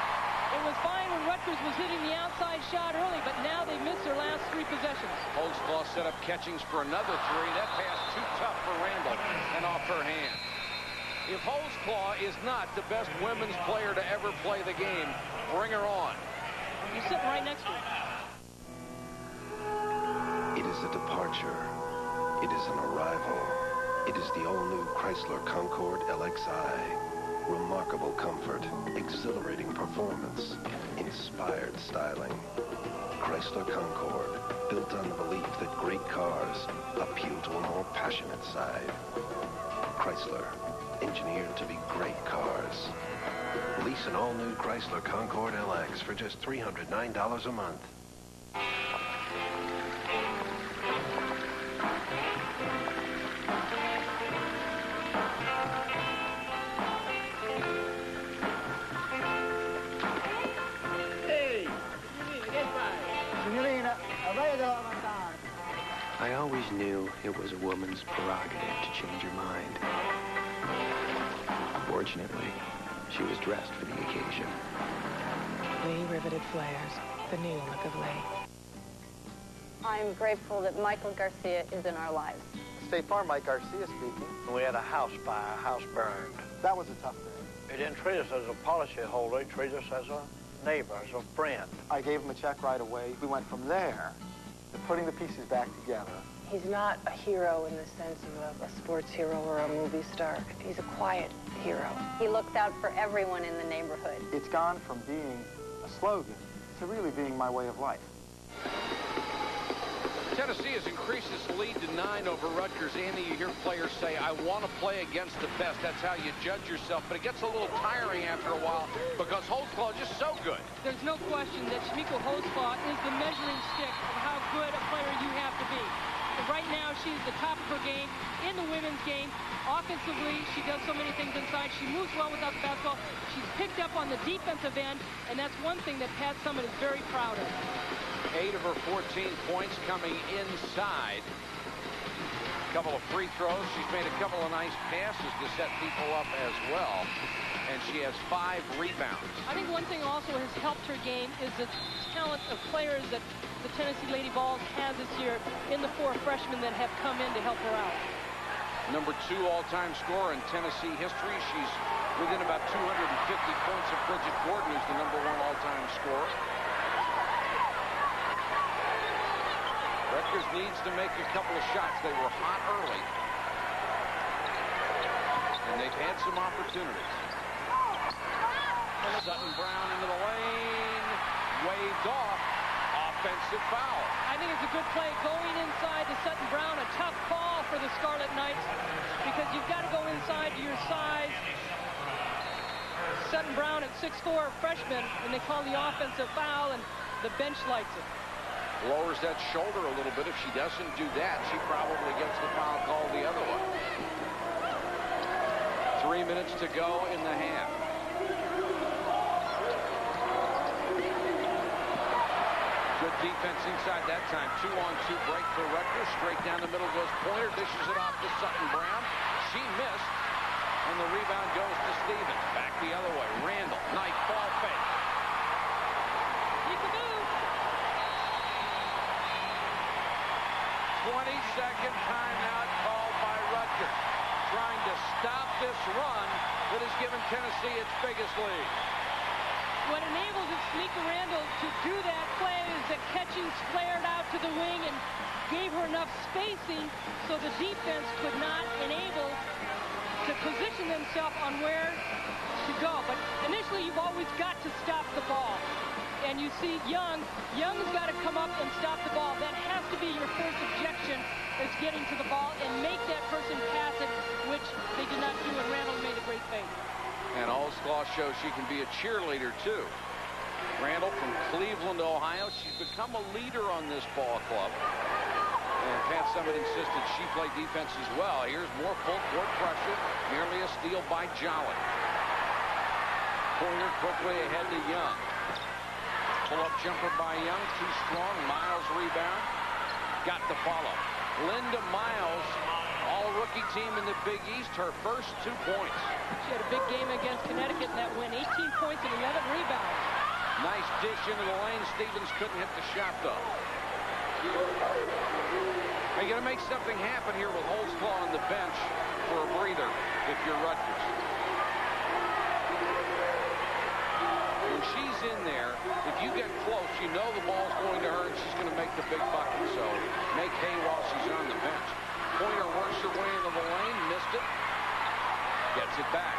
It was fine when Rutgers was hitting the outside shot early, but now they missed their last 3 possessions. Holtzclaw set up Catchings for another 3. That pass too tough for Randall and off her hand. If Holtzclaw is not the best women's player to ever play the game, bring her on. You're sitting right next to her. It is a departure. It is an arrival. It is the all-new Chrysler Concorde LXI. Remarkable comfort, exhilarating performance, inspired styling. Chrysler Concorde, built on the belief that great cars appeal to a more passionate side. Chrysler, engineered to be great cars. Lease an all-new Chrysler Concorde LX for just $309 a month. I always knew it was a woman's prerogative to change her mind. Fortunately, she was dressed for the occasion. Lee riveted flares, the new look of Lee. I'm grateful that Michael Garcia is in our lives. State Farm, Mike Garcia speaking. We had a house fire, a house burned. That was a tough day. He didn't treat us as a policy holder, he treated us as a neighbor, as a friend. I gave him a check right away. We went from there to putting the pieces back together. He's not a hero in the sense of a sports hero or a movie star. He's a quiet hero. He looked out for everyone in the neighborhood. It's gone from being a slogan to really being my way of life. Tennessee has increased its lead to 9 over Rutgers. Andy, you hear players say, I want to play against the best. That's how you judge yourself. But it gets a little tiring after a while because Holtzclaw is just so good. There's no question that Shamiko Holtzclaw is the measuring stick of how good a player you have to be. And right now, she's the top of her game in the women's game. Offensively, she does so many things inside. She moves well without the basketball. She's picked up on the defensive end, and that's one thing that Pat Summitt is very proud of. 8 of her 14 points coming inside. A couple of free throws. She's made a couple of nice passes to set people up as well. And she has 5 rebounds. I think one thing also has helped her game is the talent of players that the Tennessee Lady Vols has this year in the 4 freshmen that have come in to help her out. Number 2 all-time scorer in Tennessee history. She's within about 250 points of Bridget Gordon, who's the number 1 all-time scorer. Rutgers needs to make a couple of shots. They were hot early. And they've had some opportunities. Sutton Brown into the lane. Waved off. Offensive foul. I think it's a good play going inside to Sutton Brown. A tough call for the Scarlet Knights because you've got to go inside to your size. Sutton Brown at 6'4", freshman, and they call the offensive foul, and the bench lights it. Lowers that shoulder a little bit. If she doesn't do that, she probably gets the foul call the other way. 3 minutes to go in the half. Good defense inside that time. 2-on-2 break for Rutgers. Straight down the middle goes Pointer. Dishes it off to Sutton Brown. She missed. And the rebound goes to Stevens. Back the other way. Randall. Nice ball fake. 20-second timeout called by Rutgers, trying to stop this run that has given Tennessee its biggest lead. What enables Shamiko Randall to do that play is that catching flared out to the wing and gave her enough spacing so the defense could not enable to position themselves on where to go. But initially, you've always got to stop the ball. And you see Young's got to come up and stop the ball. That has to be your first objection, is getting to the ball and make that person pass it, which they did not do, and Randall made a great fake. And Holtzclaw shows she can be a cheerleader, too. Randall from Cleveland, Ohio. She's become a leader on this ball club. And Pat Summitt insisted she play defense as well. Here's more full court pressure. Nearly a steal by Jolly. Pointer quickly ahead to Young. Pull-up jumper by Young, too strong. Miles rebound. Got the follow. Linda Miles, all-rookie team in the Big East, her first 2 points. She had a big game against Connecticut in that win. 18 points and 11 rebounds. Nice dish into the lane. Stevens couldn't hit the shot, though. You're going to make something happen here with Holtzclaw on the bench for a breather if you're Rutgers. When she's in there, if you get close, you know the ball's going to her and she's going to make the big bucket. So make hay while she's on the bench. Pointer works her way into the lane, missed it, gets it back.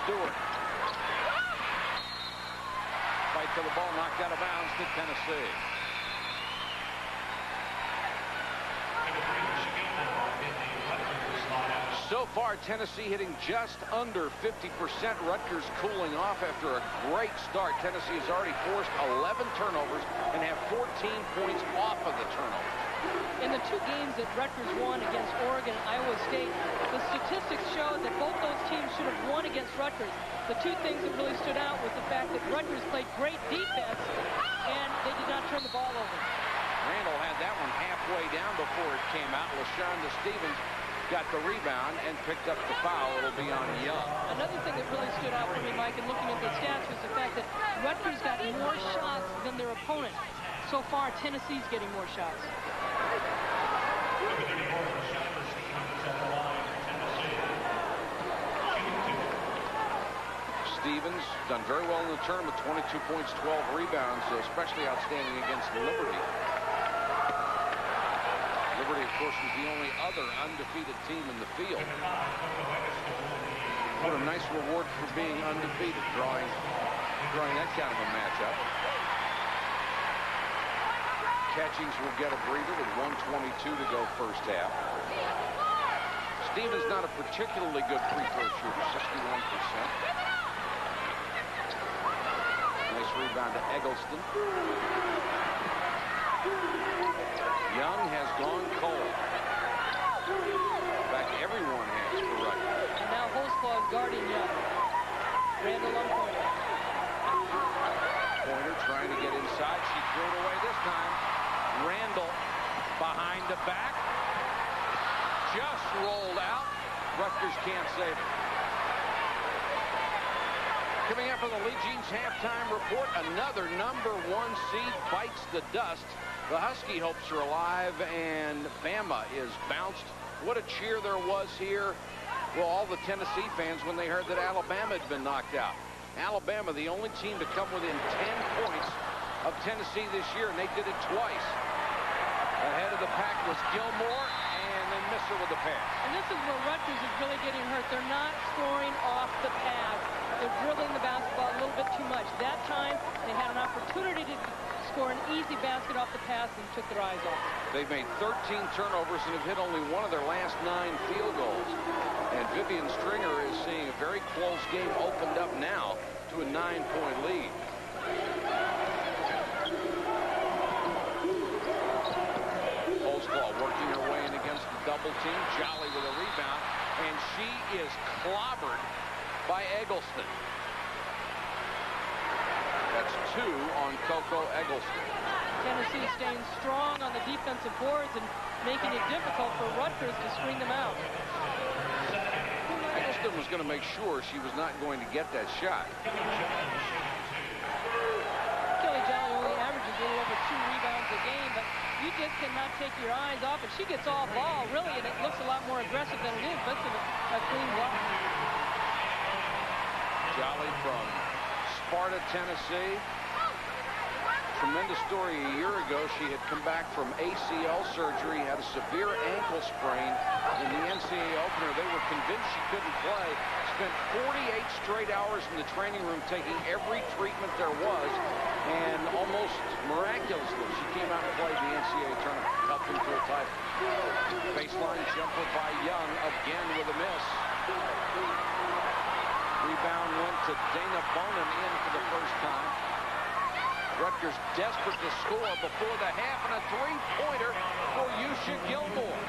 Stewart. Fight for the ball, knocked out of bounds to Tennessee. So far, Tennessee hitting just under 50%. Rutgers cooling off after a great start. Tennessee has already forced 11 turnovers and have 14 points off of the turnovers. In the two games that Rutgers won against Oregon and Iowa State, the statistics show that both those teams should have won against Rutgers. The two things that really stood out was the fact that Rutgers played great defense and they did not turn the ball over. Randall had that one halfway down before it came out. LaShonda Stevens got the rebound and picked up the foul. It'll be on Young. Another thing that really stood out for me, Mike, in looking at the stats was the fact that Rutgers got more shots than their opponent. So far, Tennessee's getting more shots. Stevens done very well in the tournament, 22 points, 12 rebounds, especially outstanding against Liberty. Liberty, of course, was the only other undefeated team in the field. What a nice reward for being undefeated, drawing that kind of a matchup. Catchings will get a breather with 1:22 to go first half. Stevens not a particularly good free throw shooter, 61%. Nice rebound to Eggleston. Young has gone cold. In fact, everyone has for Rutgers. And now Holzclaw is guarding Young. Randall on Pointer. Pointer trying to get inside. She threw it away this time. Randall behind the back. Just rolled out. Rutgers can't save it. Coming up on the Lee Jeans halftime report, another #1 seed bites the dust. The Husky hopes are alive, and Bama is bounced. What a cheer there was here. Well, all the Tennessee fans when they heard that Alabama had been knocked out. Alabama, the only team to come within 10 points of Tennessee this year, and they did it twice. Ahead of the pack was Gilmore, and they miss her with the pass. And this is where Rutgers is really getting hurt. They're not scoring off the pass. They're dribbling the basketball a little bit too much. That time, they had an opportunity to score an easy basket off the pass and took their eyes off. They've made 13 turnovers and have hit only one of their last 9 field goals. And Vivian Stringer is seeing a very close game opened up now to a 9-point lead. Holzclaw working her way in against the double team. Jolly with a rebound, and she is clobbered by Eggleston. That's 2 on Coco Eggleston. Tennessee staying strong on the defensive boards and making it difficult for Rutgers to screen them out. Eggleston was going to make sure she was not going to get that shot. Kelly Jolly only averages a little over 2 rebounds a game, but you just cannot take your eyes off it. She gets all ball, really, and it looks a lot more aggressive than it is. But a clean block. Jolly from Sparta, Tennessee. Tremendous story a year ago. She had come back from ACL surgery, had a severe ankle sprain in the NCAA opener. They were convinced she couldn't play. Spent 48 straight hours in the training room taking every treatment there was, and almost miraculously, she came out and played the NCAA tournament, helped them to a title. Baseline jumper by Young, again with a miss. Rebound went to Dana Bonin in for the first time. Rutgers desperate to score before the half, and a three-pointer for Yusha Gilmore.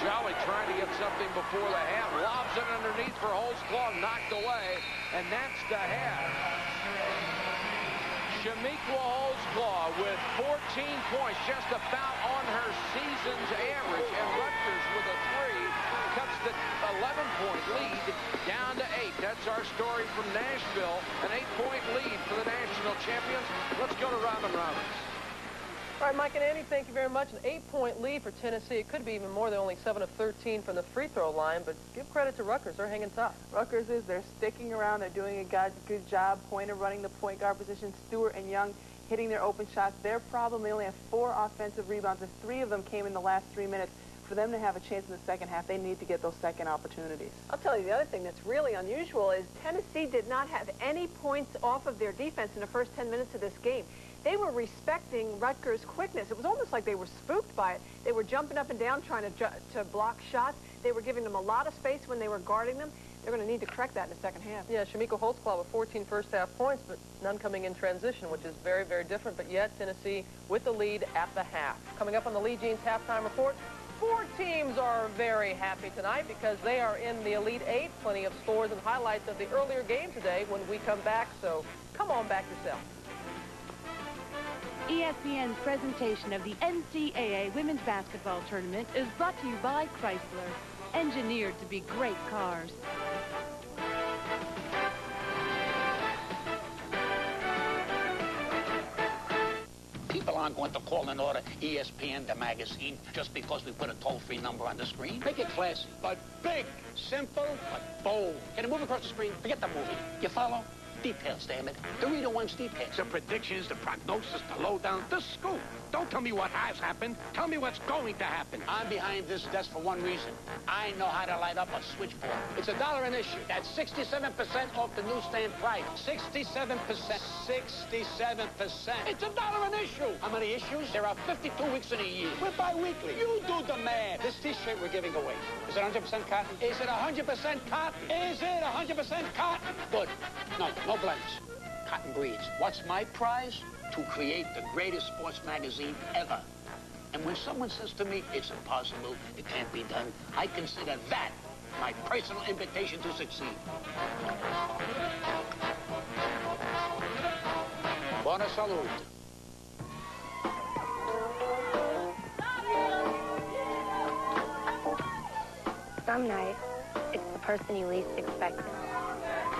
Jolly trying to get something before the half, lobs it underneath for Holzclaw, knocked away, and that's the half. Shamiqua Holzclaw with 14 points, just about on her season's average, and Rutgers with a 3 cuts the 11-point lead down to 8. That's our story from Nashville, an 8-point lead for the national champions. Let's go to Robin Roberts. All right, Mike and Andy, thank you very much. An 8-point lead for Tennessee. It could be even more. They're only 7 of 13 from the free throw line, but give credit to Rutgers. They're hanging tough. Rutgers they're sticking around. They're doing a good job. Pointer running the point guard position. Stewart and Young hitting their open shots. Their problem, they only have 4 offensive rebounds, and 3 of them came in the last 3 minutes. For them to have a chance in the second half, they need to get those second opportunities. I'll tell you, the other thing that's really unusual is Tennessee did not have any points off of their defense in the first 10 minutes of this game. they were respecting Rutgers' quickness. It was almost like they were spooked by it. They were jumping up and down trying to block shots. They were giving them a lot of space when they were guarding them. They're going to need to correct that in the second half. Yeah, Shamika Holtzclaw with 14 first-half points, but none coming in transition, which is very, very different. But yet, Tennessee with the lead at the half. Coming up on the Lee Jeans halftime report, 4 teams are very happy tonight because they are in the Elite Eight. Plenty of scores and highlights of the earlier game today when we come back, so come on back yourself. ESPN's presentation of the NCAA Women's Basketball Tournament is brought to you by Chrysler, engineered to be great cars. People aren't going to call and order ESPN, the magazine, just because we put a toll-free number on the screen. Make it classy, but big, simple, but bold. Can it move across the screen? Forget the movie. You follow? Details, damn it. The reader wants details. The predictions, the prognosis, the lowdown, the scoop. Don't tell me what has happened. Tell me what's going to happen. I'm behind this desk for one reason. I know how to light up a switchboard. It's $1 an issue. That's 67% off the newsstand price. 67%. 67%. It's $1 an issue. How many issues? There are 52 weeks in a year. We're bi-weekly. You do the math. This T-shirt we're giving away. Is it 100% cotton? Is it 100% cotton? Is it 100% cotton? Good. No blemish. Cotton breeds. What's my prize? To create the greatest sports magazine ever. And when someone says to me, it's impossible, it can't be done, I consider that my personal invitation to succeed. Buona salute. Some nights, it's the person you least expected.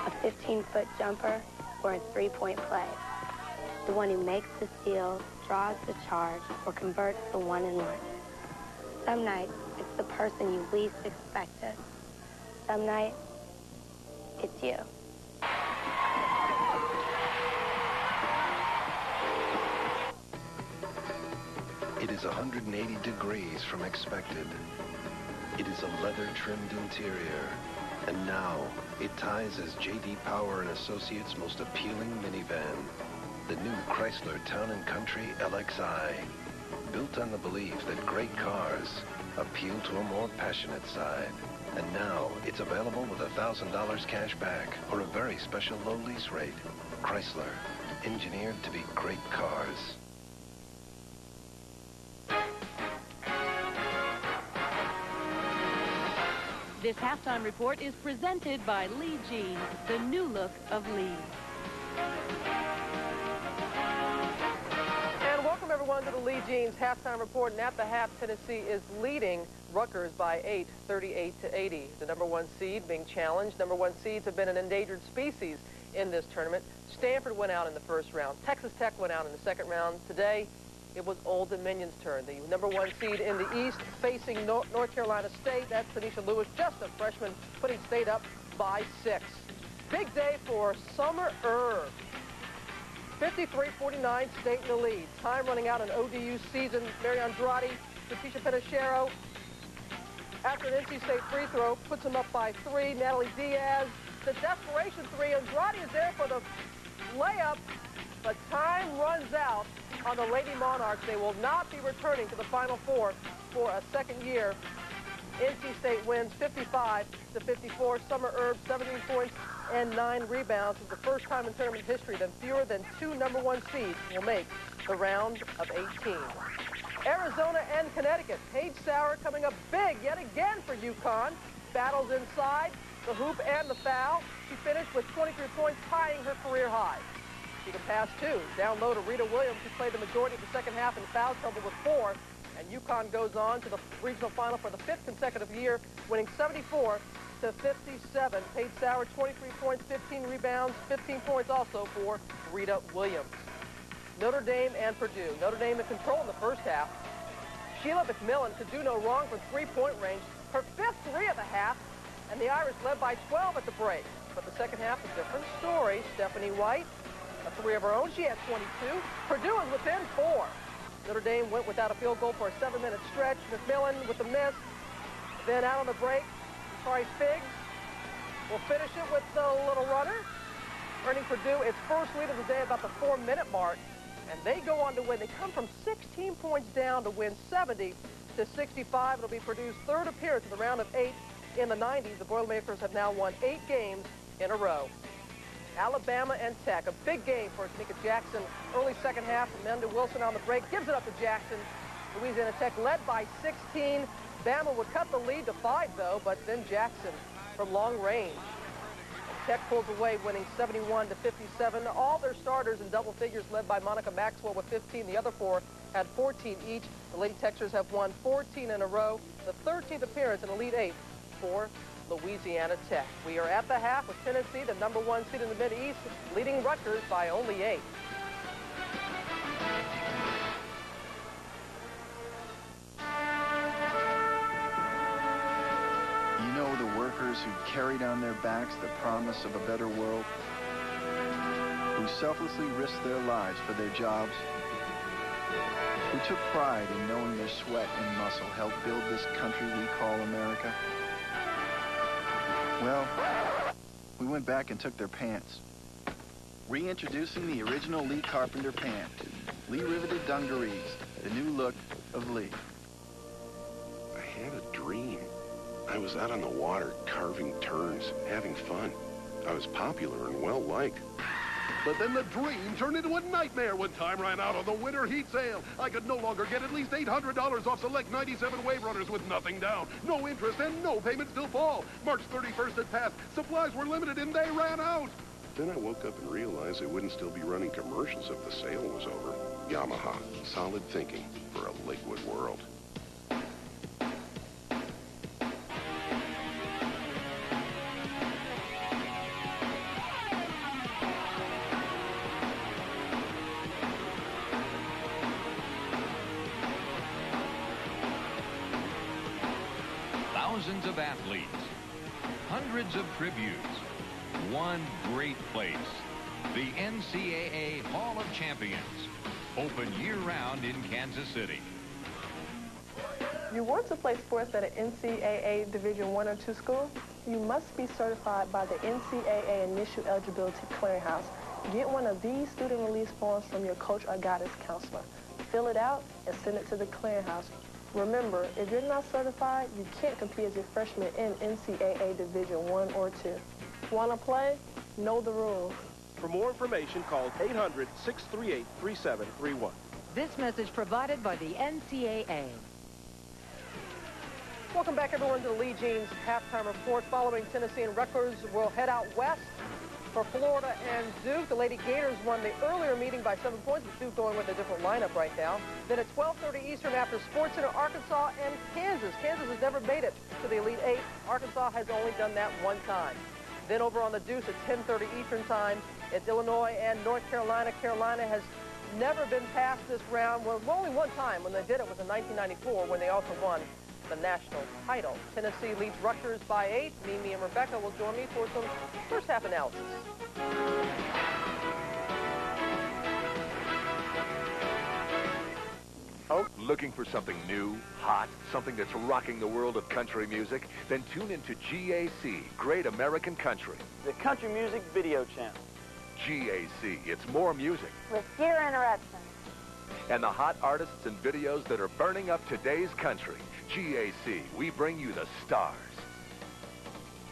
A 15-foot jumper or a three-point play. The one who makes the steal, draws the charge, or converts the one-and-one. Some nights, it's the person you least expected. Some nights, it's you. It is 180 degrees from expected. It is a leather-trimmed interior. And now, it ties as J.D. Power & Associates' most appealing minivan. The new Chrysler Town & Country LXI. Built on the belief that great cars appeal to a more passionate side. And now, it's available with $1,000 cash back or a very special low lease rate. Chrysler, engineered to be great cars. This halftime report is presented by Lee Jeans, the new look of Lee. And welcome everyone to the Lee Jeans halftime report. And at the half, Tennessee is leading Rutgers by 8, 38-80. The #1 seed being challenged. #1 seeds have been an endangered species in this tournament. Stanford went out in the first round. Texas Tech went out in the second round. Today, it was Old Dominion's turn. The #1 seed in the East facing North Carolina State. That's Tanisha Lewis, just a freshman, putting State up by 6. Big day for Summer Erb. 53-49, State in the lead. Time running out in ODU season. Mary Andrade, Leticia Pinachero, after an NC State free throw, puts them up by 3. Natalie Diaz, the desperation 3. Andrade is there for the layup, but time runs out on the Lady Monarchs. They will not be returning to the Final Four for a second year. NC State wins 55-54. Summer Erb, 17 points and 9 rebounds. It's the first time in tournament history that fewer than 2 #1 seeds will make the round of 18. Arizona and Connecticut. Paige Sauer coming up big yet again for UConn. Battles inside the hoop and the foul. She finished with 23 points, tying her career high. She can pass 2. Down low to Rita Williams, who played the majority of the second half in foul trouble with 4. And UConn goes on to the regional final for the 5th consecutive year, winning 74-57. Paige Sauer, 23 points, 15 rebounds, 15 points also for Rita Williams. Notre Dame and Purdue. Notre Dame in control in the first half. Sheila McMillan could do no wrong from three-point range. Her 5th 3 of the half, and the Irish led by 12 at the break. But the second half, a different story. Stephanie White, a 3 of her own. She had 22. Purdue is within 4. Notre Dame went without a field goal for a 7-minute stretch. McMillan with the miss. Then out on the break, Price Figgs will finish it with the little runner, earning Purdue its first lead of the day about the 4-minute mark. And they go on to win. They come from 16 points down to win 70-65. It'll be Purdue's third appearance in the round of 8 in the 90s. The Boilermakers have now won 8 games in a row. Alabama and Tech, a big game for Tanika Jackson. Early second half, Amanda Wilson on the break, gives it up to Jackson. Louisiana Tech led by 16. Bama would cut the lead to 5, though, but then Jackson from long range. And Tech pulls away, winning 71-57. All their starters in double figures, led by Monica Maxwell with 15. The other 4 had 14 each. The Lady Techsters have won 14 in a row, the 13th appearance in Elite 8 for Louisiana Tech. We are at the half with Tennessee, the #1 seed in the Mid-East, leading Rutgers by only 8. You know the workers who carried on their backs the promise of a better world, who selflessly risked their lives for their jobs, who took pride in knowing their sweat and muscle helped build this country we call America. Well, we went back and took their pants. Reintroducing the original Lee Carpenter pant. Lee riveted dungarees, the new look of Lee. I had a dream. I was out on the water, carving turns, having fun. I was popular and well-liked. But then the dream turned into a nightmare when time ran out on the winter heat sale. I could no longer get at least $800 off select 97 wave runners with nothing down, no interest, and no payments till fall. March 31st had passed. Supplies were limited, and they ran out. Then I woke up and realized they wouldn't still be running commercials if the sale was over. Yamaha, solid thinking for a liquid world. Thousands of athletes, hundreds of tributes, one great place, the NCAA Hall of Champions, open year-round in Kansas City. You want to play sports at an NCAA Division I or II school? You must be certified by the NCAA Initial Eligibility Clearinghouse. Get one of these student release forms from your coach or guidance counselor. Fill it out and send it to the clearinghouse. Remember, if you're not certified, you can't compete as a freshman in NCAA Division I or II. Want to play? Know the rules. For more information, call 800-638-3731. This message provided by the NCAA. Welcome back, everyone, to the Lee Jeans halftime report. Following Tennessee and Rutgers, we'll head out west for Florida and Duke. The Lady Gators won the earlier meeting by 7 points, with Duke going with a different lineup right now. Then at 12:30 Eastern after SportsCenter, Arkansas and Kansas. Kansas has never made it to the Elite 8. Arkansas has only done that one time. Then over on the Deuce at 10:30 Eastern time, it's Illinois and North Carolina. Carolina has never been past this round. Well, only one time. When they did it was in 1994, when they also won the national title. Tennessee leads Rutgers by 8. Mimi and Rebecca will join me for some first half analysis. Looking for something new, hot, something that's rocking the world of country music? Then tune into GAC, Great American Country. The Country Music Video Channel. GAC, it's more music. With fewer interruptions. And the hot artists and videos that are burning up today's country. GAC, we bring you the stars.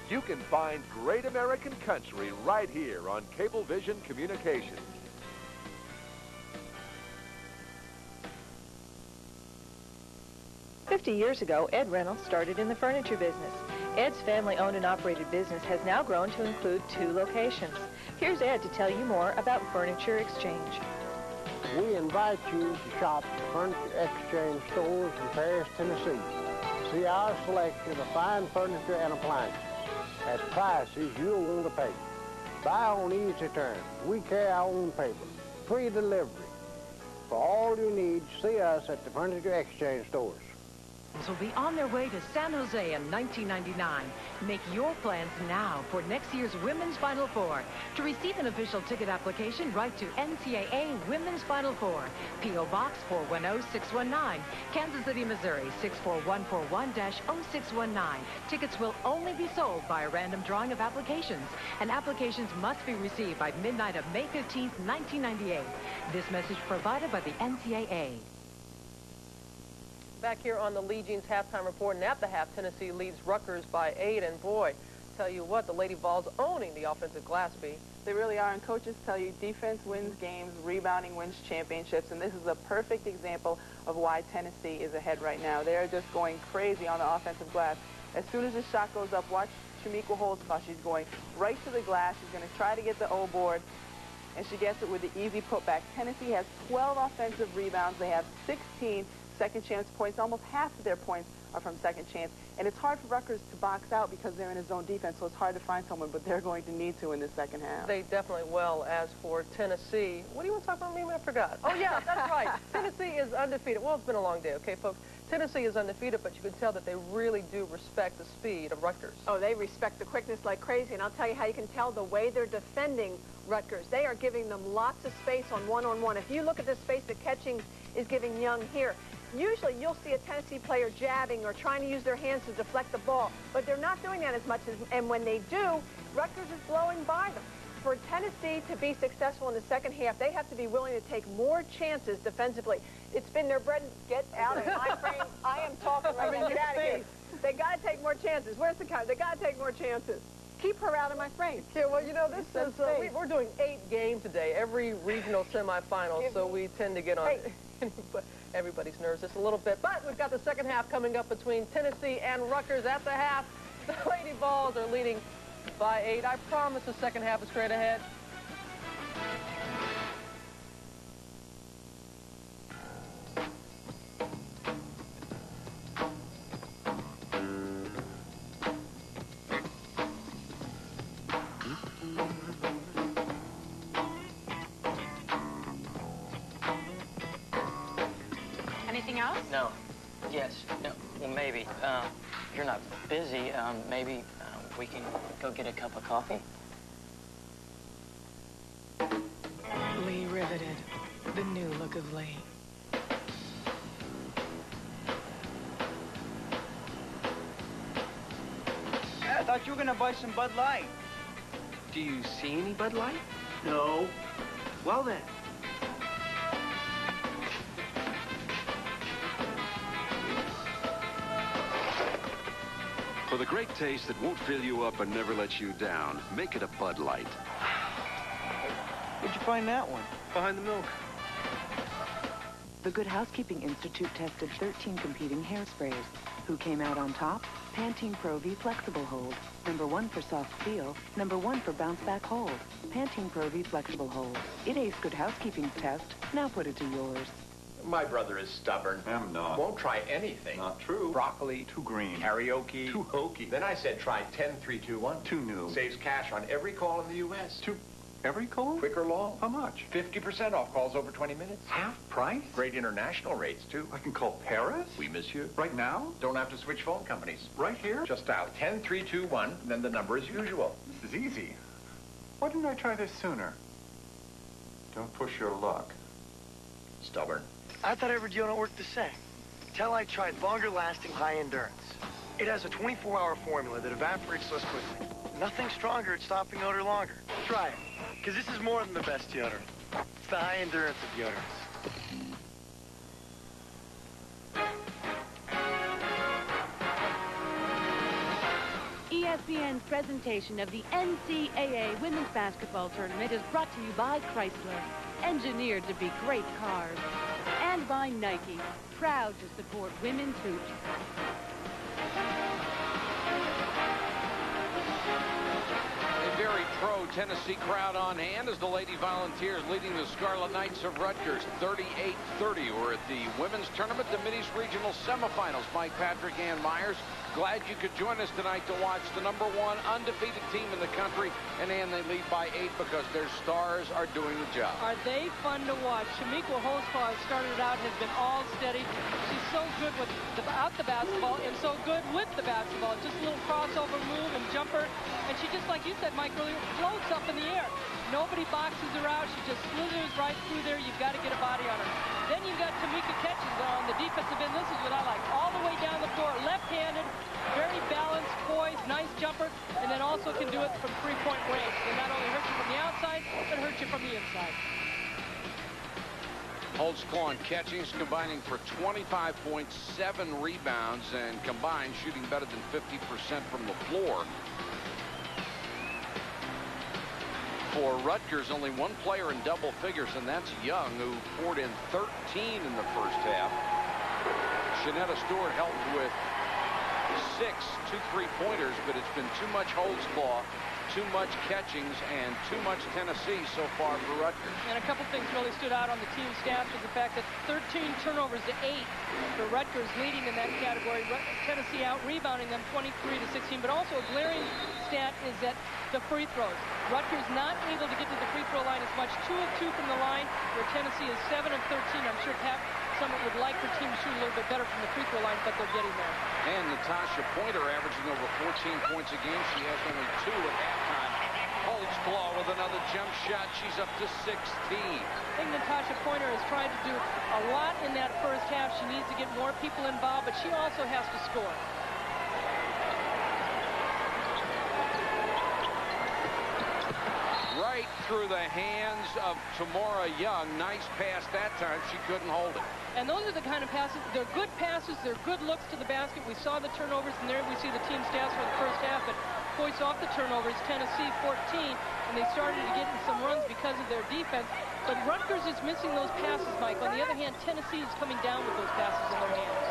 You can find Great American Country right here on Cablevision Communications. "50 years ago, Ed Reynolds started in the furniture business. Ed's family-owned and operated business has now grown to include 2 locations. Here's Ed to tell you more about Furniture Exchange. We invite you to shop at Furniture Exchange stores in Paris, Tennessee. See our selection of fine furniture and appliances at prices you'll want to pay. Buy on easy terms. We carry our own paper. Free delivery. For all you need, see us at the Furniture Exchange stores. will be on their way to San Jose in 1999. Make your plans now for next year's Women's Final Four. To receive an official ticket application, write to NCAA Women's Final Four, P.O. Box 410619, Kansas City, Missouri 64141-0619. Tickets will only be sold by a random drawing of applications, and applications must be received by midnight of May 15th, 1998. This message provided by the NCAA. Back here on the Legion's halftime report, and at the half, Tennessee leads Rutgers by 8. And boy, tell you what, the Lady Vols owning the offensive glass, B. They really are, and coaches tell you defense wins games, rebounding wins championships, and this is a perfect example of why Tennessee is ahead right now. They're just going crazy on the offensive glass. As soon as the shot goes up, watch Shamika Holtzclaw. She's going right to the glass. She's going to try to get the O board, and she gets it with the easy putback. Tennessee has 12 offensive rebounds. They have 16 second chance points. Almost half of their points are from second chance. And it's hard for Rutgers to box out because they're in a zone defense, so it's hard to find someone, but they're going to need to in the second half. They definitely will. As for Tennessee, what do you want to talk about me? I forgot. Oh, yeah, that's right. Tennessee is undefeated. Well, it's been a long day, okay, folks? Tennessee is undefeated, but you can tell that they really do respect the speed of Rutgers. Oh, they respect the quickness like crazy, and I'll tell you how you can tell the way they're defending Rutgers. They are giving them lots of space on one-on-one. If you look at the space that Catching is giving Young here, usually you'll see a Tennessee player jabbing or trying to use their hands to deflect the ball, but they're not doing that as much, and when they do, Rutgers is blowing by them. For Tennessee to be successful in the second half, they have to be willing to take more chances defensively. It's been their bread. Get out of my frame. I am talking right now. Get out of here. They got to take more chances. Where's the count? They got to take more chances. Keep her out of my frame. Yeah, well, you know, this is we're doing 8 games today, every regional semifinal, so we tend to get on everybody's nerves just a little bit. But we've got the second half coming up between Tennessee and Rutgers. At the half, the Lady Vols are leading by 8. I promise the second half is straight ahead. Anything else? No. Yes. No. Well, maybe. If you're not busy, maybe we can go get a cup of coffee. Lee Riveted. The new look of Lee. I thought you were gonna buy some Bud Light. Do you see any Bud Light? No. Well then. For the great taste that won't fill you up and never let you down, make it a Bud Light. Where'd you find that one? Behind the milk. The Good Housekeeping Institute tested 13 competing hairsprays. Who came out on top? Pantene Pro V Flexible Hold. #1 for soft feel, #1 for bounce back hold. Pantene Pro V Flexible Hold. It aced Good Housekeeping's test. Now put it to yours. My brother is stubborn. I'm not. Won't try anything. Not true. Broccoli. Too green. Karaoke. Too hokey. Then I said try 10-3-2-1. Too new. Saves cash on every call in the U.S. Every call? Quick or long. How much? 50% off calls over 20 minutes. Half price? Great international rates, too. I can call Paris? Oui, monsieur. Right now? Don't have to switch phone companies. Right here? Just dial 10-3-2-1, then the number as usual. This is easy. Why didn't I try this sooner? Don't push your luck. Stubborn. I thought every deodorant worked the same. Until I tried longer-lasting high endurance. It has a 24-hour formula that evaporates less quickly. Nothing stronger at stopping odor longer. Try it, because this is more than the best deodorant. It's the high endurance of deodorants. ESPN's presentation of the NCAA Women's Basketball Tournament is brought to you by Chrysler, engineered to be great cars, and by Nike, proud to support women's hoops. A very pro Tennessee crowd on hand as the Lady Volunteers leading the Scarlet Knights of Rutgers 38-30. We're at the women's tournament, the Mid-East Regional Semifinals. Mike Patrick, Ann Myers, glad you could join us tonight to watch the #1 undefeated team in the country. And Ann, they lead by 8 because their stars are doing the job. Are they fun to watch? Shamika Holzclaw started out, has been all steady. She's so good without the basketball and so good with the basketball. Just a little crossover move and jumper. And she just, like you said, Mike, really floats up in the air. Nobody boxes her out. She just slithers right through there. You've got to get a body on her. Then you've got Tamika Catchings on the defensive end. This is what I like. All the way down the floor, left-handed, very balanced, poised, nice jumper, and then also can do it from three-point range. And not only hurts you from the outside, but hurts you from the inside. Holzclaw and Catchings combining for 25 points, 7 rebounds, and combined shooting better than 50% from the floor. For Rutgers, only one player in double figures, and that's Young, who poured in 13 in the first half. Shanetta Stewart helped with 6 2 3-pointers, but it's been too much Holzclaw, too much Catchings, and too much Tennessee so far for Rutgers. And a couple things really stood out on the team stats was the fact that 13 turnovers to 8 for Rutgers, leading in that category. Tennessee out rebounding them 23-16, but also a glaring stat is that the free throws. Rutgers not able to get to the free throw line as much, 2 of 2 from the line, where Tennessee is 7 of 13. I'm sure Pat Summitt would like her team to shoot a little bit better from the free throw line, but they're getting there. And Natasha Pointer averaging over 14 points a game. She has only 2 at halftime. Holzclaw with another jump shot. She's up to 16. I think Natasha Pointer has tried to do a lot in that first half. She needs to get more people involved, but she also has to score. Right through the hands of Tamara Young. Nice pass that time. She couldn't hold it. And those are the kind of passes. They're good passes. They're good looks to the basket. We saw the turnovers, and there we see the team stats for the first half. But points off the turnovers, Tennessee 14, and they started to get in some runs because of their defense. But Rutgers is missing those passes, Mike. On the other hand, Tennessee is coming down with those passes in their hands.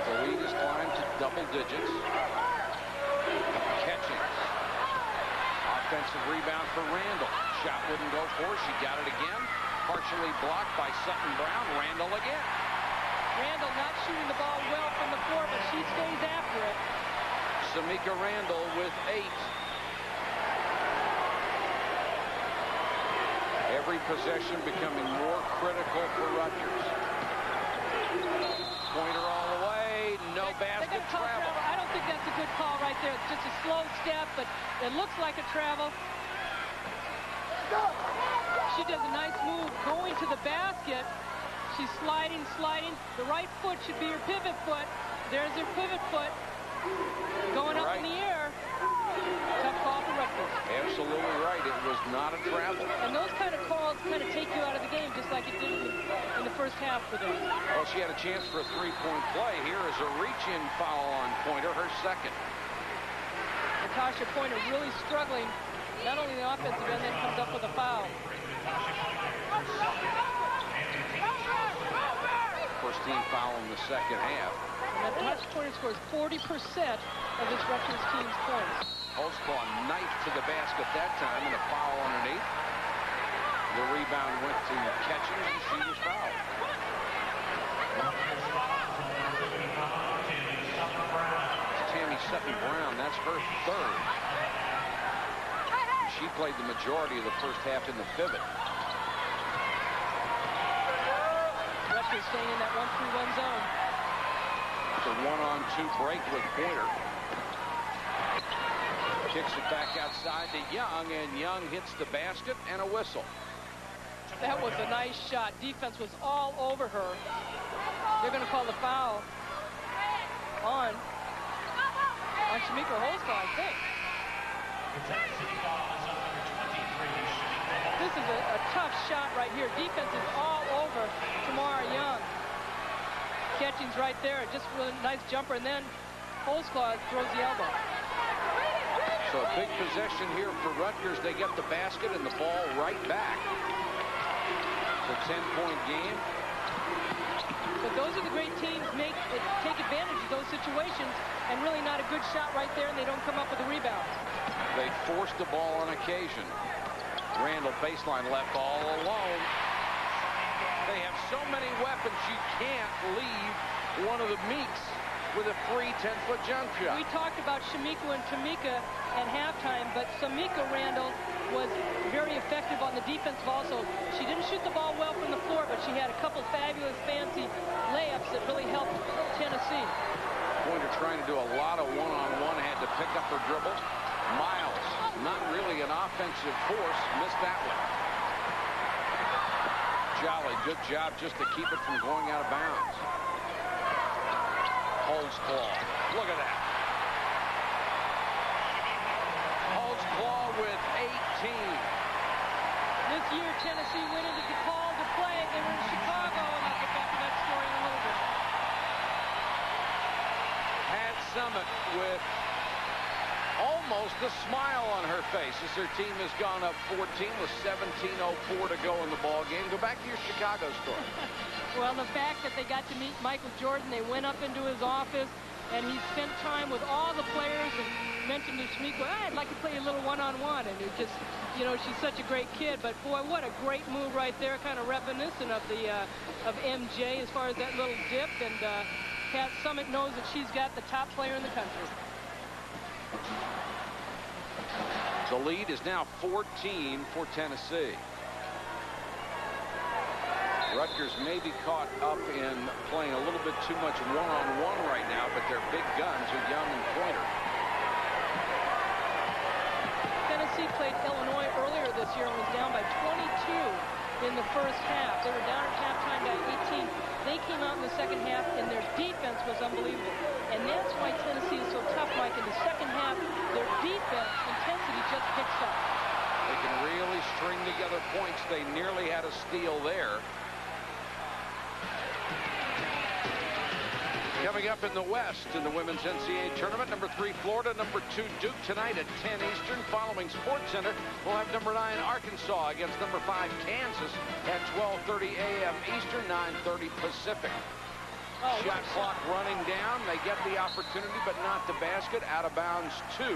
The lead has climbed to double digits. Catchings. Offensive rebound for Randall. Shot wouldn't go for her. She got it again. Partially blocked by Sutton Brown. Randall again. Randall not shooting the ball well from the floor, but she stays after it. Samika Randall with 8. Every possession becoming more critical for Rutgers. Pointer all the way. No basket travel. I don't think that's a good call right there. It's just a slow step, but it looks like a travel. She does a nice move going to the basket. She's sliding. The right foot should be her pivot foot. There's her pivot foot. Going up in the air. Tough call for Rutgers. Absolutely right. It was not a travel. And those kind of calls kind of take you out of the game, just like it did in the first half for them. Well, she had a chance for a 3-point play. Here is a reach-in foul on Pointer, her second. Natasha Pointer really struggling, not only the offensive end, then comes up with a foul. First team foul in the second half. And Natasha Pointer scores 40% of this Rutgers team's points. Holzclaw knife to the basket that time and a foul underneath. The rebound went to Catchings and she was fouled. Tammy Sutton Brown, that's her 3rd. She played the majority of the first half in the pivot. Rutgers staying in that 1-3-1 zone. It's a 1-on-2 break with Pointer. Kicks it back outside to Young, and Young hits the basket and a whistle. That was a nice shot. Defense was all over her. They're going to call the foul on Shamika Holzclaw, I think. This is a tough shot right here. Defense is all over Tamara Young. Catchings right there. Just a nice jumper, and then Holzclaw throws the elbow. So a big possession here for Rutgers. They get the basket and the ball right back. It's a 10-point game. But those are the great teams take advantage of those situations, and really not a good shot right there, and they don't come up with a rebound. They forced the ball on occasion. Randall baseline left all alone. They have so many weapons, you can't leave one of the Meeks with a free 10-foot jump shot. We talked about Shemiko and Tamika at halftime, but Samika Randall was very effective on the defensive also. She didn't shoot the ball well from the floor, but she had a couple fabulous fancy layups that really helped Tennessee. Pointer trying to do a lot of one-on-one, had to pick up her dribble. Miles, not really an offensive force, missed that one. Jolly, good job just to keep it from going out of bounds. Holds claw. Look at that. Holds claw with 18. This year, Tennessee went into DePaul to play. They were in Chicago, and I'll get back to that story in a little bit. Pat Summitt with almost a smile on her face as their team has gone up 14 with 17:04 to go in the ball game. Go back to your Chicago story. Well, the fact that they got to meet Michael Jordan, they went up into his office, and he spent time with all the players and mentioned to Shemiko, I'd like to play a little one-on-one. And it just, you know, she's such a great kid. But, boy, what a great move right there, kind of reminiscent of the of MJ as far as that little dip. And Pat Summitt knows that she's got the top player in the country. The lead is now 14 for Tennessee. Rutgers may be caught up in playing a little bit too much one-on-one right now, but their big guns are Young and Pointer. Tennessee played Illinois earlier this year and was down by 22 in the first half. They were down at halftime by 18. They came out in the second half, and their defense was unbelievable. And that's why Tennessee is so tough, Mike. In the second half, their defense intensity just picks up. They can really string together points. They nearly had a steal there. Coming up in the West in the Women's NCAA Tournament, number 3 Florida, number 2 Duke tonight at 10 Eastern. Following SportsCenter, we'll have number 9 Arkansas against number 5 Kansas at 12:30 a.m. Eastern, 9:30 Pacific. Shot clock running down. They get the opportunity, but not the basket. Out of bounds to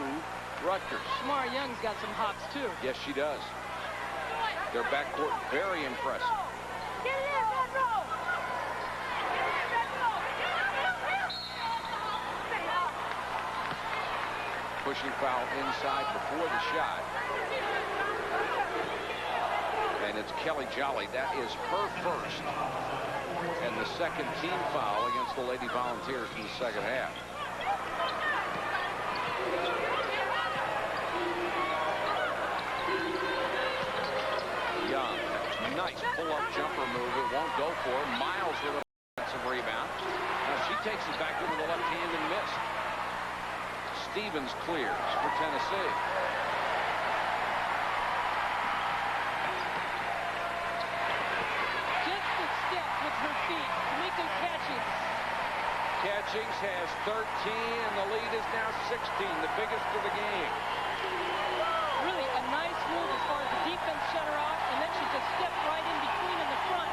Rutgers. Shamar Young's got some hops, too. Yes, she does. Their backcourt very impressive. Pushing foul inside before the shot. And it's Kelly Jolly. That is her first. And the second team foul against the Lady Volunteers in the second half. Young, nice pull-up jumper move. It won't go for her. Miles with a defensive rebound. Now she takes it back into the left hand and missed. Stevens clears for Tennessee. Just a step with her feet. Tamika Catchings. Catchings has 13, and the lead is now 16, the biggest of the game. Really a nice move as far as the defense shut her off, and then she just stepped right in between in the front.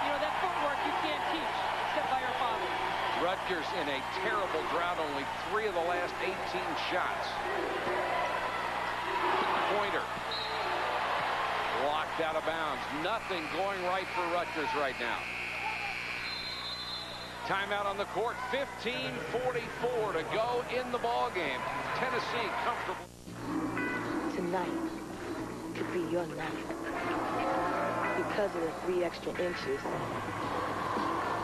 You know, that footwork you can't teach, except by her father. Rutgers in a terrible drought, only 3 of the last 18 shots. Pointer. Locked out of bounds. Nothing going right for Rutgers right now. Timeout on the court. 15:44 to go in the ball game. Tennessee comfortable. Tonight could be your night because of the 3 extra inches.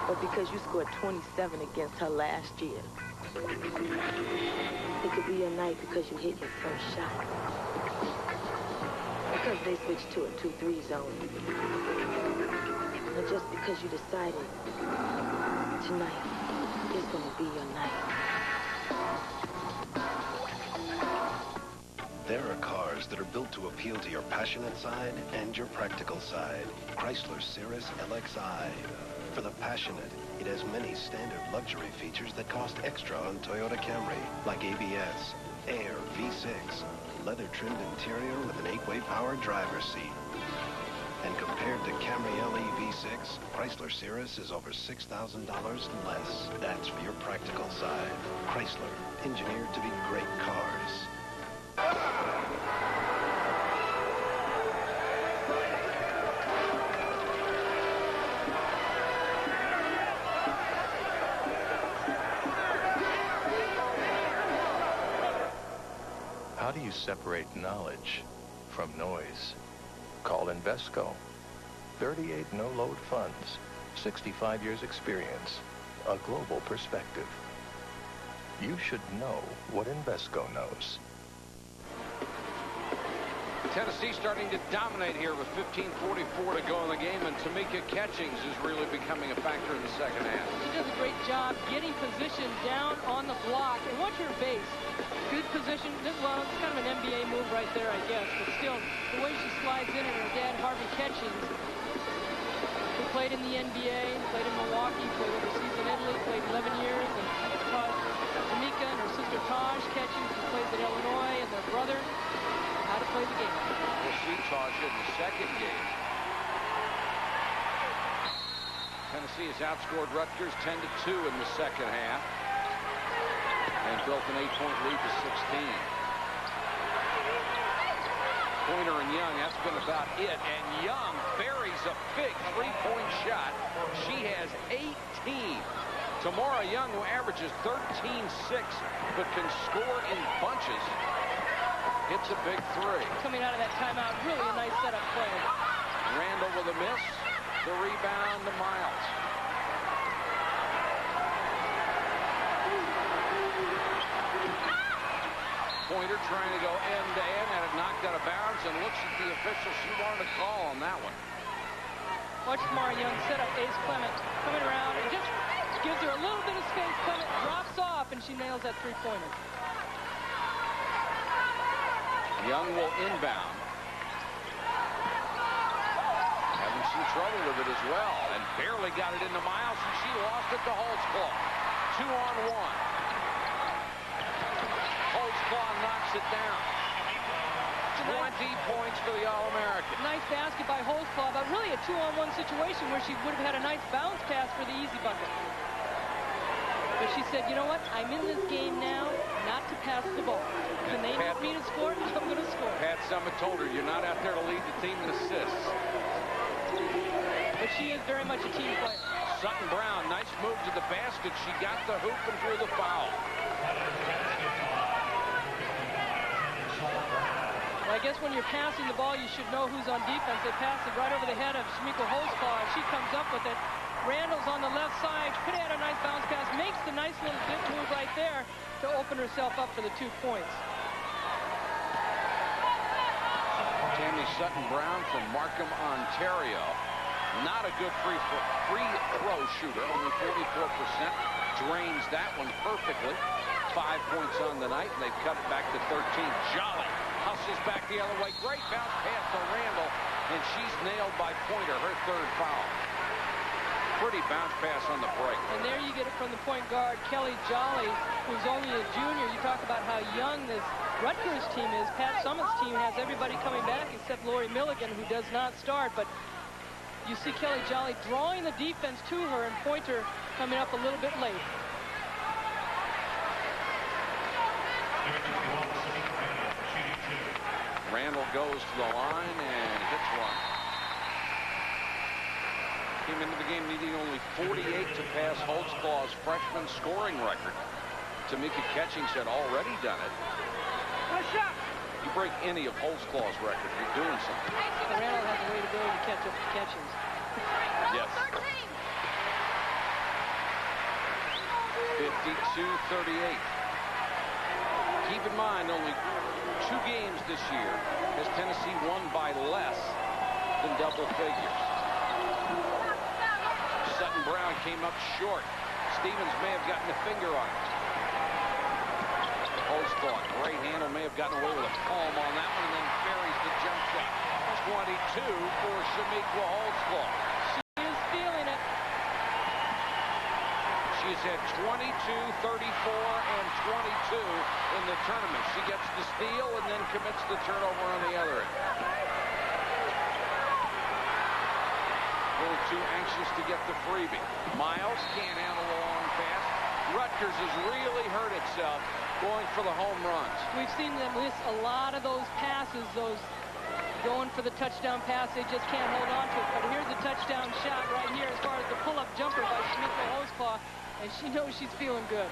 Or because you scored 27 against her last year. It could be your night because you hit your first shot. Because they switched to a 2-3 zone. Or just because you decided tonight is going to be your night. There are cars that are built to appeal to your passionate side and your practical side. Chrysler Cirrus LXi. For the passionate, it has many standard luxury features that cost extra on Toyota Camry, like ABS, Air V6, leather-trimmed interior with an 8-way power driver's seat. And compared to Camry LE V6, Chrysler Cirrus is over $6,000 less. That's for your practical side. Chrysler, engineered to be great cars. How do you separate knowledge from noise? Call Invesco. 38 no-load funds, 65 years experience, a global perspective. You should know what Invesco knows. Tennessee starting to dominate here with 15:44 to go in the game, and Tamika Catchings is really becoming a factor in the second half. She does a great job getting position down on the block. And watch her base. Good position. Well, it's kind of an NBA move right there, I guess. But still, the way she slides in, and her dad, Harvey Catchings, who played in the NBA, played in Milwaukee, played overseas in Italy, played 11 years, and taught Tamika and her sister Taj Catchings, who plays at Illinois, and their brother, how to play the game. We'll see Taj in the second game. Tennessee has outscored Rutgers 10-2 in the second half and built an 8-point lead to 16. Pointer and Young, that's been about it. And Young buries a big three-point shot. She has 18. Tamara Young, who averages 13-6, but can score in bunches, hits a big three. Coming out of that timeout, really a nice setup play. Randall with a miss. The rebound to Miles. Pointer trying to go end-to-end, and it knocked out of bounds, and looks at the official. She wanted a call on that one. Watch Tamara Young set up Ace Clement coming around and just gives her a little bit of space. Clement drops off, and she nails that three-pointer. Young will inbound. Having some trouble with it as well, and barely got it into Miles, and she lost it to Holtzclaw. 2-on-1. Holtzclaw knocks it down. 20 points for the All-American. Nice basket by Holtzclaw, but really a 2-on-1 situation where she would have had a nice bounce pass for the easy bucket. But she said, you know what? I'm in this game now not to pass the ball. When they want me to score, I'm going to score. Pat Summitt told her, you're not out there to lead the team in assists. But she is very much a team player. Sutton Brown, nice move to the basket. She got the hoop and drew the foul. Well, I guess when you're passing the ball, you should know who's on defense. They pass it right over the head of Shemiko Holtzclaw, and she comes up with it. Randall's on the left side. Could have had a nice bounce pass. Makes the nice little dip move right there to open herself up for the 2 points. Tammy Sutton Brown from Markham, Ontario. Not a good free throw shooter, only 44%. Drains that one perfectly. 5 points on the night, and they've cut it back to 13. Jolly hustles back the other way. Great bounce pass to Randall, and she's nailed by Pointer, her third foul. Pretty bounce pass on the break. And there you get it from the point guard, Kelly Jolly, who's only a junior. You talk about how young this Rutgers team is. Pat Summitt's team has everybody coming back except Lori Milligan, who does not start. But you see Kelly Jolly drawing the defense to her, and Pointer coming up a little bit late. Randall goes to the line and hits one. Came into the game needing only 48 to pass Holtzclaw's freshman scoring record. Tamika Catchings had already done it. You break any of Holtzclaw's record, you're doing something. Randall has a way to go to catch up to Catchings. Yes. 52-38. Keep in mind, only 2 games this year has Tennessee won by less than double figures. Sutton Brown came up short. Stevens may have gotten a finger on it. Holtzclaw, great handle, may have gotten away with a palm on that one, and then buries the jump shot. 22 for Shemiko Holtzclaw. She is feeling it. She's had 22, 34, and 22 in the tournament. She gets the steal and then commits the turnover on the other end. little too anxious to get the freebie. Miles can't handle the long pass. Rutgers has really hurt itself going for the home runs. We've seen them miss a lot of those passes, those going for the touchdown pass. They just can't hold on to it. But here's a touchdown shot right here as far as the pull-up jumper by Schmidt-Hoseclaw, and she knows she's feeling good.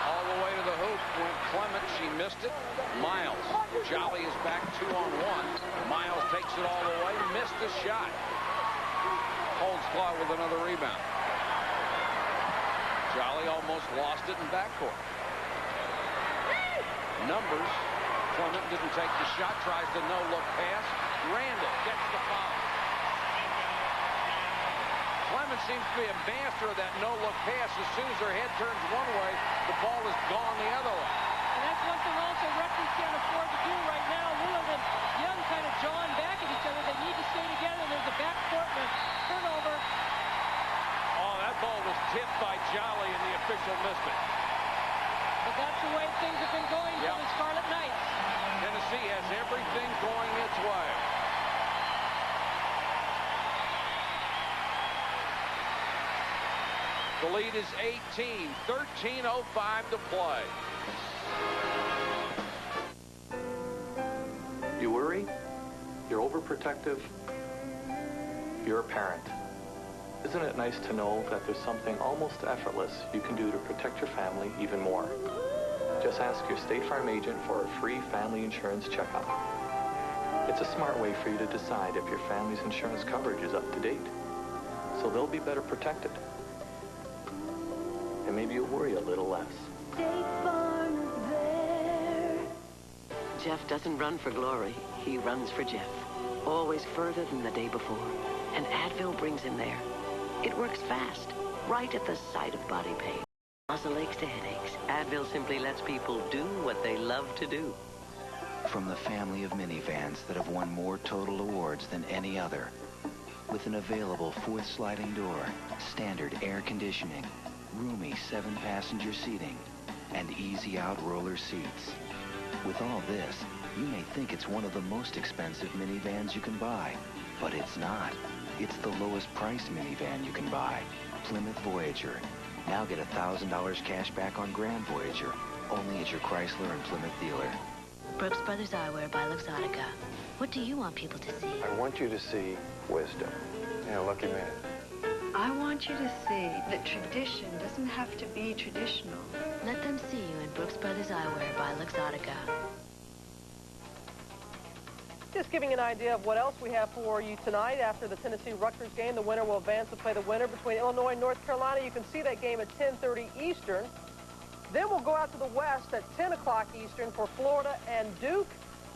All the way to the hoop went Clement. She missed it. Miles. Jolly is back 2-on-1. Miles takes it all the way. Missed the shot. Hoseclaw with another rebound. Jolly almost lost it in backcourt. Numbers. Clement didn't take the shot. Tries the no-look pass. Randall gets the foul. Clement seems to be a master of that no-look pass. As soon as her head turns one way, the ball is gone the other way. And that's one thing also Rutgers can't afford to do right now. Willard and Young kind of jawing back at each other. They need to stay together. There's a backcourt and a turnover. Oh, that ball was tipped by Jolly, and the official missed it. But that's the way things have been going for the Scarlet Knights. Tennessee has everything going its way. The lead is 18, 13:05 to play. You worry? You're overprotective? You're a parent. Isn't it nice to know that there's something almost effortless you can do to protect your family even more? Just ask your State Farm agent for a free family insurance checkup. It's a smart way for you to decide if your family's insurance coverage is up to date, so they'll be better protected. And maybe you'll worry a little less. Jeff doesn't run for glory. He runs for Jeff. Always further than the day before. And Advil brings him there. It works fast, right at the site of body pain. Muscle aches to headaches. Advil simply lets people do what they love to do. From the family of minivans that have won more total awards than any other, with an available fourth sliding door, standard air conditioning, roomy 7-passenger seating, and easy-out roller seats. With all this, you may think it's one of the most expensive minivans you can buy, but it's not. It's the lowest priced minivan you can buy, Plymouth Voyager. Now get $1,000 cash back on Grand Voyager, only at your Chrysler and Plymouth dealer. Brooks Brothers Eyewear by Luxottica. What do you want people to see? I want you to see wisdom in a lucky man. I want you to see that tradition doesn't have to be traditional. Let them see you in Brooks Brothers Eyewear by Luxottica. Just giving an idea of what else we have for you tonight after the Tennessee-Rutgers game. The winner will advance to play the winner between Illinois and North Carolina. You can see that game at 10:30 Eastern. Then we'll go out to the West at 10 o'clock Eastern for Florida and Duke.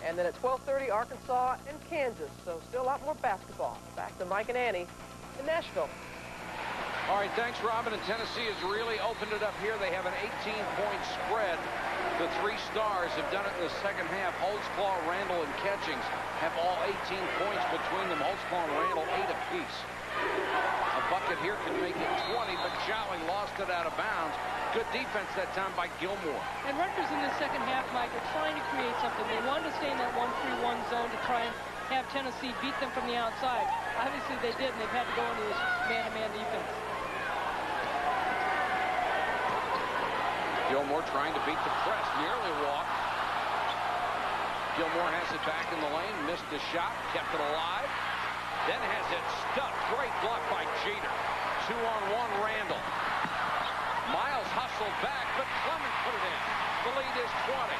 And then at 12:30, Arkansas and Kansas. So still a lot more basketball. Back to Mike and Annie in Nashville. All right, thanks, Robin. And Tennessee has really opened it up here. They have an 18-point spread. The three stars have done it in the second half. Holtzclaw, Randall, and Catchings have all 18 points between them. Holtzclaw and Randall 8 apiece. A bucket here can make it 20, but Jolly lost it out of bounds. Good defense that time by Gilmore. And Rutgers in the second half, Mike, are trying to create something. They wanted to stay in that 1-3-1 zone to try and have Tennessee beat them from the outside. Obviously, they did, and they've had to go into this man-to-man defense. Gilmore trying to beat the press, nearly walked. Gilmore has it back in the lane, missed the shot, kept it alive, then has it stuffed. Great block by Jeter. 2-on-1 Randall. Miles hustled back, but Clement put it in. The lead is 20.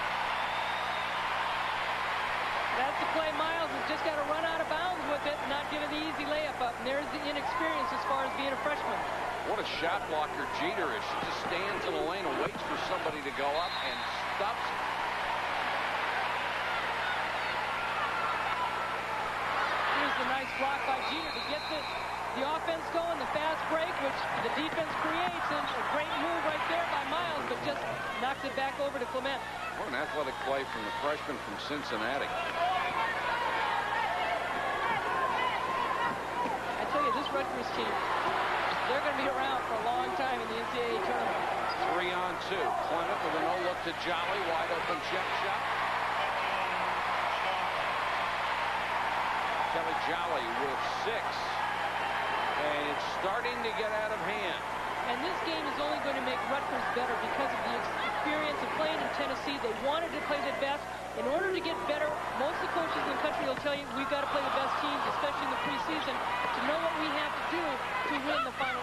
That's the play. Miles has just got to run out of bounds with it and not give it the easy layup up. And there's the inexperience as far as being a freshman. What a shot blocker Jeter is. She just stands in the lane and waits for somebody to go up and stuffs it. Here's the nice block by Jeter to get the offense going, the fast break, which the defense creates, and a great move right there by Miles, but just knocks it back over to Clement. What an athletic play from the freshman from Cincinnati. I tell you, this Rutgers team, they're going to be around for a long time in the NCAA tournament. 3-on-2. Clement with a no-look to Jolly. Wide open check shot. Kelly Jolly with 6. And it's starting to get out of hand. And this game is only going to make Rutgers better because of the experience of playing in Tennessee. They wanted to play the best. In order to get better, most of the coaches in the country will tell you we've got to play the best teams, especially in the preseason, to know what we have to do to win the final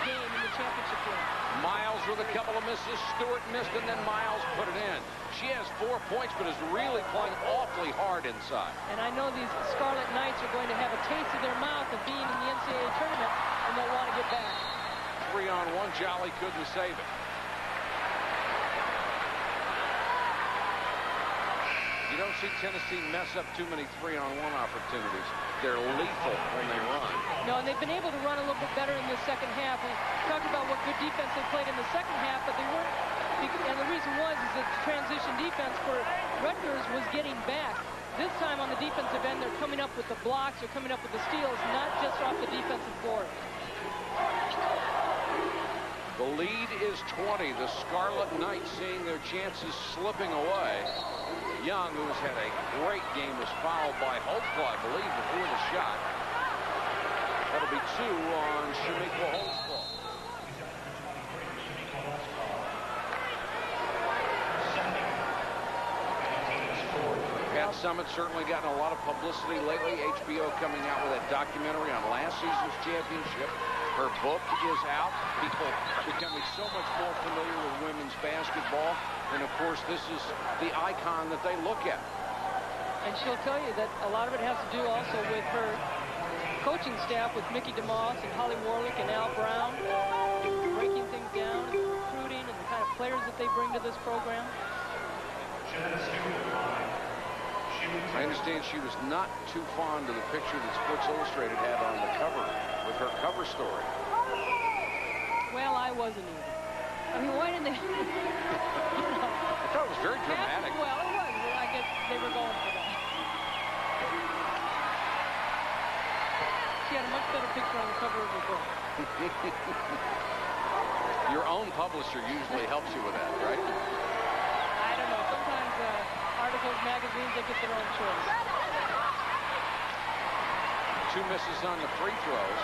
game in the championship game. Miles with a couple of misses. Stewart missed, and then Miles put it in. She has 4 points, but is really playing awfully hard inside. And I know these Scarlet Knights are going to have a taste of their mouth of being in the NCAA tournament, and they'll want to get back. 3-on-1, Jolly couldn't save it. You don't see Tennessee mess up too many 3-on-1 opportunities. They're lethal when they run. No, and they've been able to run a little bit better in the second half. We talked about what good defense they played in the second half, but they weren't. And the reason was is that transition defense for Rutgers was getting back. This time on the defensive end, they're coming up with the blocks, they're coming up with the steals, not just off the defensive board. The lead is 20. The Scarlet Knights seeing their chances slipping away. Young, who's had a great game, was fouled by Holtzclaw, I believe, before the shot. That'll be 2 on Shamiqua Holtzclaw. Pat Summitt certainly gotten a lot of publicity lately. HBO coming out with a documentary on last season's championship. Her book is out. People becoming so much more familiar with women's basketball. And, of course, this is the icon that they look at. And she'll tell you that a lot of it has to do also with her coaching staff with Mickey DeMoss and Holly Warlick and Al Brown, breaking things down, and recruiting, and the kind of players that they bring to this program. I understand she was not too fond of the picture that Sports Illustrated had on the cover with her cover story. Well, I wasn't either. I mean, why didn't they? I thought it was very dramatic. Well, it was. I guess they were going for that. She had a much better picture on the cover of her book. Your own publisher usually helps you with that, right? I don't know. Sometimes articles, magazines, they get their own choice. 2 misses on the free throws.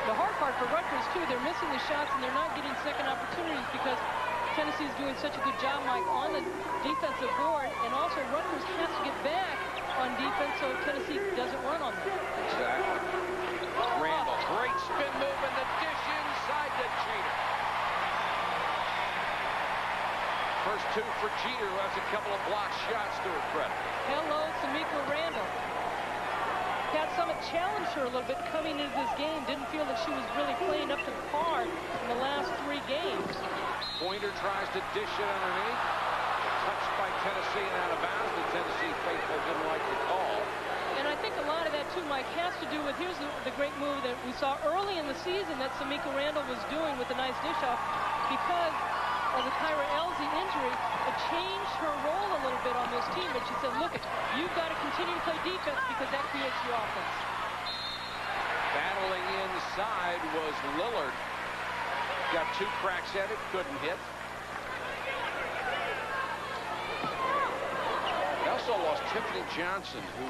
The hard part for Rutgers, too, they're missing the shots and they're not getting second opportunities because Tennessee's doing such a good job, Mike, on the defensive board, and also Rutgers has to get back on defense so Tennessee doesn't run on them. Exactly. Randall, great spin move and the dish inside to Jeter. First 2 for Jeter, who has a couple of block shots to her credit. Hello, Tamika Randall. Pat Summitt challenged her a little bit coming into this game. Didn't feel that she was really playing up to par in the last 3 games. Pointer tries to dish it underneath. Touched by Tennessee and out of bounds. The Tennessee faithful didn't like the call. And I think a lot of that, too, Mike, has to do with, here's the great move that we saw early in the season that Tamika Randall was doing with the nice dish off. Because of the Kyra Elsie injury, it changed her role a little bit on this team. But she said, look, you've got to continue to play defense because that creates your offense. Battling inside was Lillard. Got 2 cracks at it, couldn't hit. They also lost Tiffany Johnson, who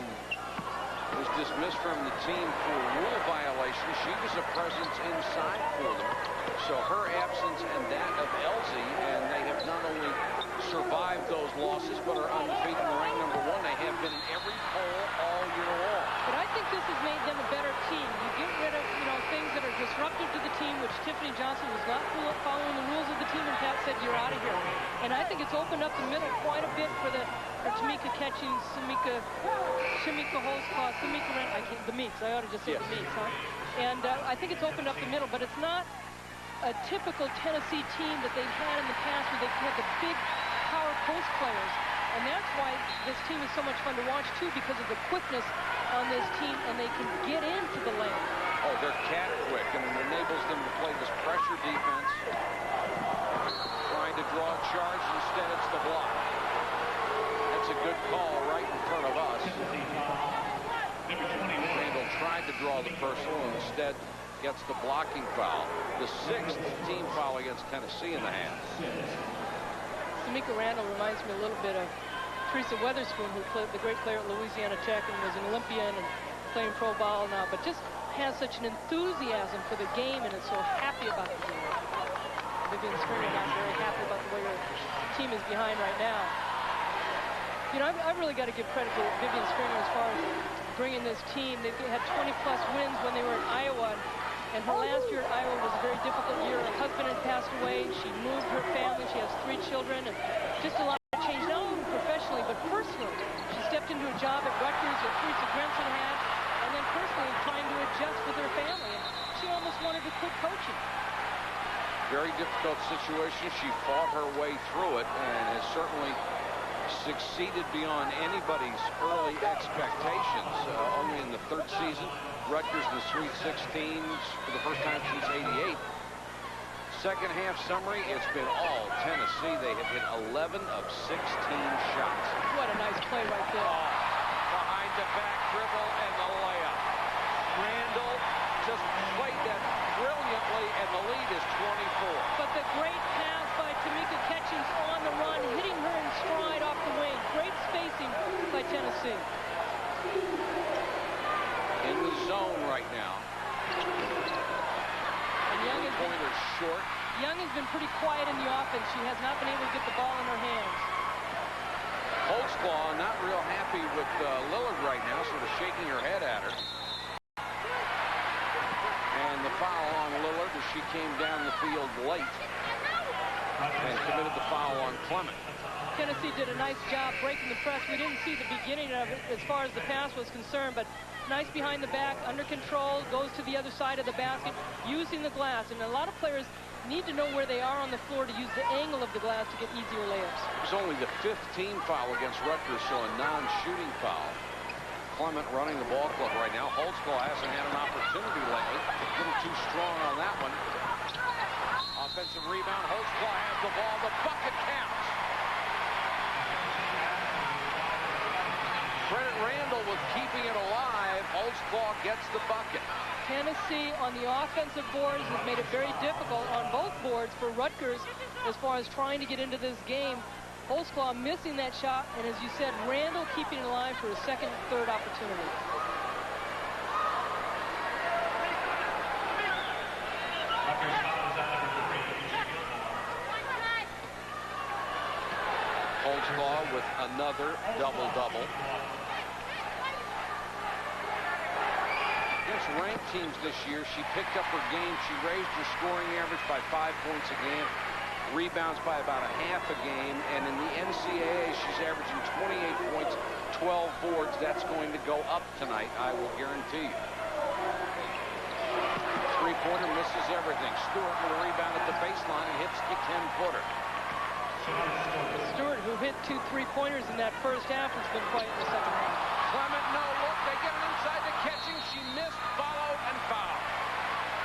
was dismissed from the team for rule violation. She was a presence inside for them. So her absence and that of Elsie, and they have not only survived those losses, but are undefeated and ranked number 1. They have been in every poll all year long. But I think this has made them a better team. You get rid of, things that are disruptive to the team, which Tiffany Johnson was not following the rules of the team, and Pat said, you're out of here. And I think it's opened up the middle quite a bit for Tamika catching, Shamiqua Holtzclaw, Tamika Randall, the Meeks. I ought to just say the Meeks, huh? And I think it's opened up the middle, but it's not a typical Tennessee team that they've had in the past where they've had the big power post players. And that's why this team is so much fun to watch, too, because of the quickness on this team, and they can get into the lane. Oh, they're cat quick, and it enables them to play this pressure defense. Trying to draw a charge, instead it's the block. That's a good call right in front of us. Randall tried to draw the personal, and instead gets the blocking foul. The 6th team foul against Tennessee in the half. Tamika Randall reminds me a little bit of Teresa Weatherspoon, who played the great player at Louisiana Tech and was an Olympian and playing pro ball now, but just has such an enthusiasm for the game and is so happy about the game. Vivian Stringer not very happy about the way her team is behind right now. You know, I've really got to give credit to Vivian Stringer as far as bringing this team. They've had 20-plus wins when they were in Iowa, and her last year at Iowa was a very difficult year. Her husband had passed away. She moved her family. She has 3 children, and just a lot of change, not only professionally, but personally. She stepped into a job at Rutgers that Teresa Grenson had, and then personally trying to adjust with her family. And she almost wanted to quit coaching. Very difficult situation. She fought her way through it and has certainly succeeded beyond anybody's early expectations. Only in the 3rd season, Rutgers in the Sweet 16s for the first time since '88. Second half summary, it's been all Tennessee. They have hit 11 of 16 shots. What a nice play right there. Oh, behind the back dribble and the layup. Randall just played that brilliantly, and the lead is 24. But the great pass by Tamika Catchings on the run, hitting her in stride off the wing. Great spacing by Tennessee. In the zone right now. And Pointer's short. Young has been pretty quiet in the offense. She has not been able to get the ball in her hands. Holtzclaw not real happy with Lillard right now, sort of shaking her head at her. And the foul on Lillard as she came down the field late and committed the foul on Clement. Tennessee did a nice job breaking the press. We didn't see the beginning of it as far as the pass was concerned, but nice behind the back, under control, goes to the other side of the basket, using the glass. And a lot of players need to know where they are on the floor to use the angle of the glass to get easier layups. It was only the 15th foul against Rutgers, so a non-shooting foul. Clement running the ball club right now. Holtzclaw hasn't had an opportunity lately. A little too strong on that one. Offensive rebound. Holtzclaw has the ball. The bucket counts. Credit Randall with keeping it alive. Holtzclaw gets the bucket. Tennessee on the offensive boards has made it very difficult on both boards for Rutgers as far as trying to get into this game. Holtzclaw missing that shot, and as you said, Randall keeping it alive for a second and third opportunity. Holtzclaw with another double-double. Against ranked teams this year, she picked up her game. She raised her scoring average by 5 points a game. Rebounds by about a half a game, and in the NCAA she's averaging 28 points, 12 boards. That's going to go up tonight, I will guarantee you. Three-pointer misses everything. Stewart with a rebound at the baseline and hits the 10-footer. Stewart, who hit 2 3-pointers in that first half, has been quiet in the second half. Clement, no look. They get it inside to Catchings. She missed, followed, and fouled.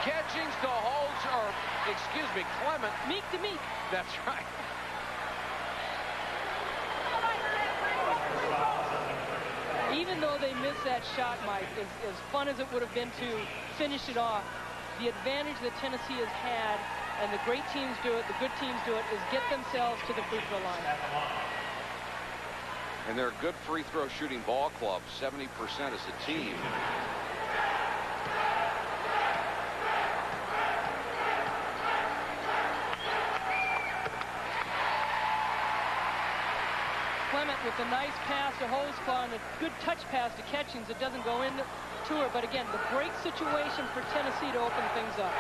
Catchings to Holtz, or excuse me, Clement. Meek to Meek. That's right. Even though they missed that shot, Mike, as fun as it would have been to finish it off, the advantage that Tennessee has had, and the great teams do it, the good teams do it, is get themselves to the free throw line. And they're a good free throw shooting ball club, 70% as a team. Clement with a nice pass to Holtzclaw and a good touch pass to Catchings. It doesn't go into her, but again, the break situation for Tennessee to open things up.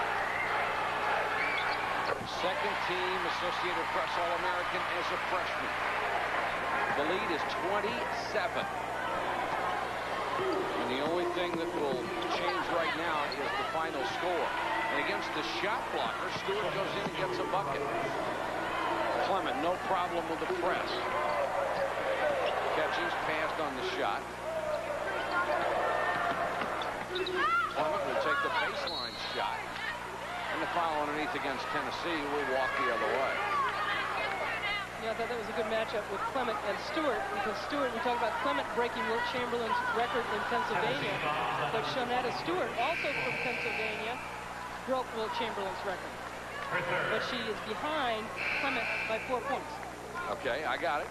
Second team Associated Press All-American as a freshman. The lead is 27. And the only thing that will change right now is the final score. And against the shot blocker, Stewart goes in and gets a bucket. Clement, no problem with the press. Catchings passed on the shot. Clement will take the baseline shot. And the foul underneath against Tennessee will walk the other way. Yeah, I thought that was a good matchup with Clement and Stewart, because Stewart, we talked about Clement breaking Wilt Chamberlain's record in Pennsylvania, but Shawnetta Stewart, also from Pennsylvania, broke Wilt Chamberlain's record. But she is behind Clement by 4 points. Okay, I got it.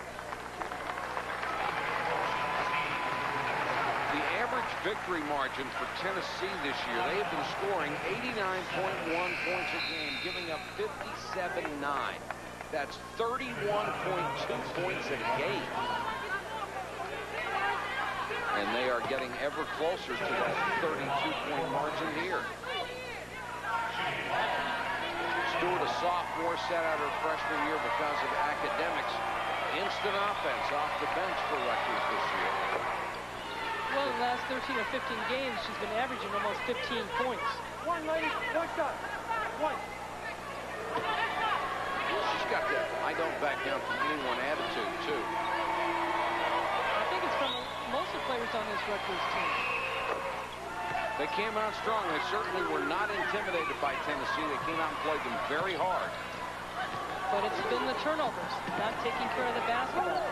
The average victory margin for Tennessee this year, they have been scoring 89.1 points a game, giving up 57.9. That's 31.2 points a game. And they are getting ever closer to that 32-point margin here. Stewart, a sophomore, sat out her freshman year because of academics. Instant offense off the bench for Rutgers this year. Well, in the last 13 or 15 games, she's been averaging almost 15 points. One, ladies. One shot. One. She's got that I don't back down from anyone attitude, too. I think it's from most of the players on this Rutgers team. They came out strong. They certainly were not intimidated by Tennessee. They came out and played them very hard. But it's been the turnovers, not taking care of the basketball.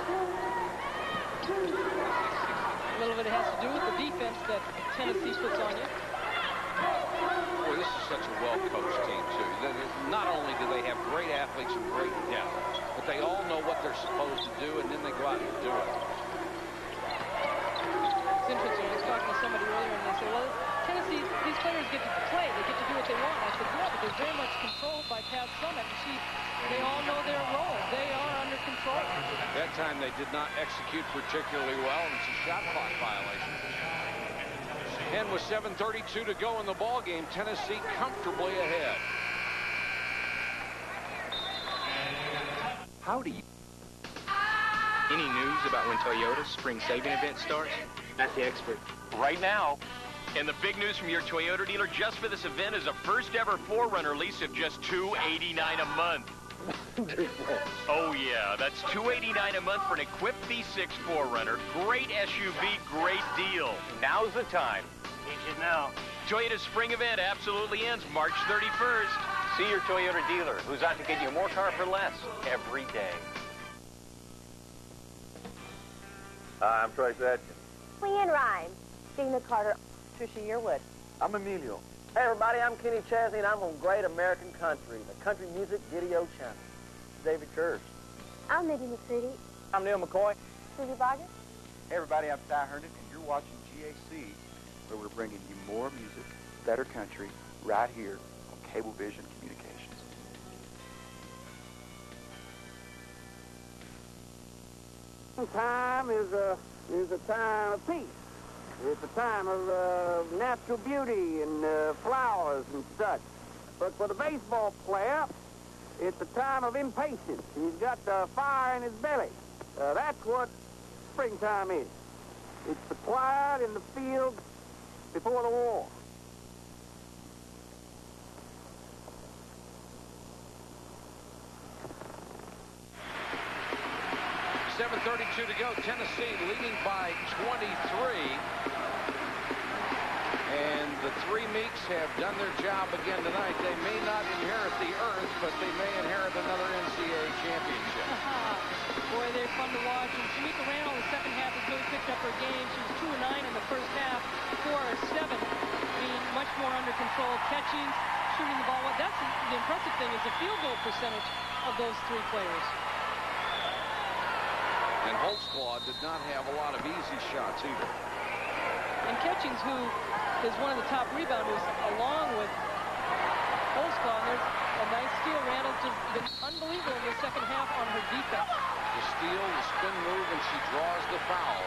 A little bit has to do with the defense that Tennessee puts on you. Boy, this is such a well-coached team, too. Not only do they have great athletes and great depth, but they all know what they're supposed to do, and then they go out and do it. It's interesting. I was talking to somebody earlier, and they say, well, Tennessee, these players get to play. They get to do what they want. I said, yeah, but they're very much controlled by Pat Summitt. And they all know their role. They are under control. That time they did not execute particularly well, and it's a shot clock violation. And with 7:32 to go in the ball game, Tennessee comfortably ahead. Howdy. Any news about when Toyota's spring saving event starts? Ask the expert. Right now. And the big news from your Toyota dealer just for this event is a first ever 4Runner lease of just $289 a month. Oh yeah, that's $289 a month for an equipped V6 4Runner. Great SUV, great deal. Now's the time. Need it now. Toyota's spring event absolutely ends March 31st. See your Toyota dealer, who's out to get you more car for less every day. Hi, I'm Trace Adkins. Leanne Rhymes. Gina Carter. Trisha Yearwood. I'm Emilio. Hey everybody, I'm Kenny Chesney and I'm on Great American Country, the country music video channel. David Church. I'm Mindy McCready. I'm Neil McCoy. Susie Vargas. Hey everybody, I'm Ty Herndon and you're watching GAC, where we're bringing you more music, better country, right here on Cablevision Communications. Time is a time of peace. It's a time of natural beauty and flowers and such. But for the baseball player, it's a time of impatience. He's got fire in his belly. That's what springtime is. It's the quiet in the field before the war. .32 to go. Tennessee leading by 23. And the three Meeks have done their job again tonight. They may not inherit the earth, but they may inherit another NCAA championship. Boy, they're fun to watch. And Shamika Randall in the second half has really picked up her game. She was 2 of 9 in the first half, 4 of 7, being much more under control, catching, shooting the ball. That's the impressive thing is the field goal percentage of those three players. And Holtzclaw did not have a lot of easy shots either. And Catchings, who is one of the top rebounders, along with Holtzclaw, there's a nice steal. Randall's just been unbelievable in the second half on her defense. The steal, the spin move, and she draws the foul.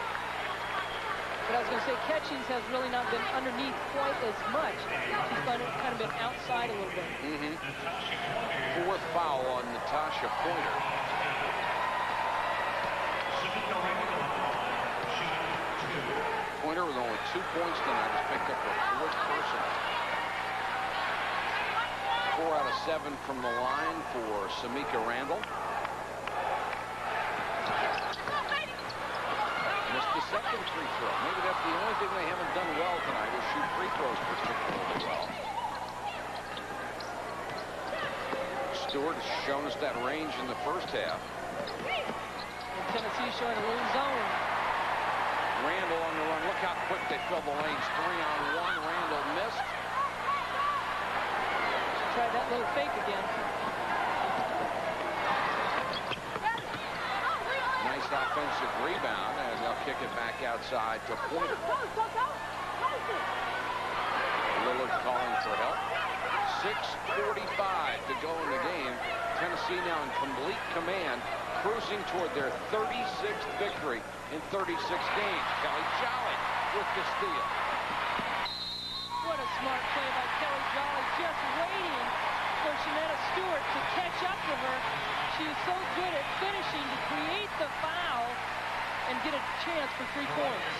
But I was going to say, Catchings has really not been underneath quite as much. She's kind of been outside a little bit. Fourth foul on Natasha Pointer. Pointer with only 2 points tonight has picked up her fourth personal. 4 out of 7 from the line for Shamika Randall. Missed the second free throw. Maybe that's the only thing they haven't done well tonight is shoot free throws particularly well. Stewart has shown us that range in the first half. And Tennessee showing a little zone. Randall on the run. Look how quick they fill the lanes. 3-on-1. Randall missed. She tried that little fake again. Nice offensive rebound, and they'll kick it back outside to Pointer. Lillard calling for help. 6:45 to go in the game. Tennessee now in complete command, cruising toward their 36th victory in 36 games. Kelly Jolly with the steal. What a smart play by Kelly Jolly, just waiting for Shanetta Stewart to catch up to her. She is so good at finishing to create the foul and get a chance for 3 points.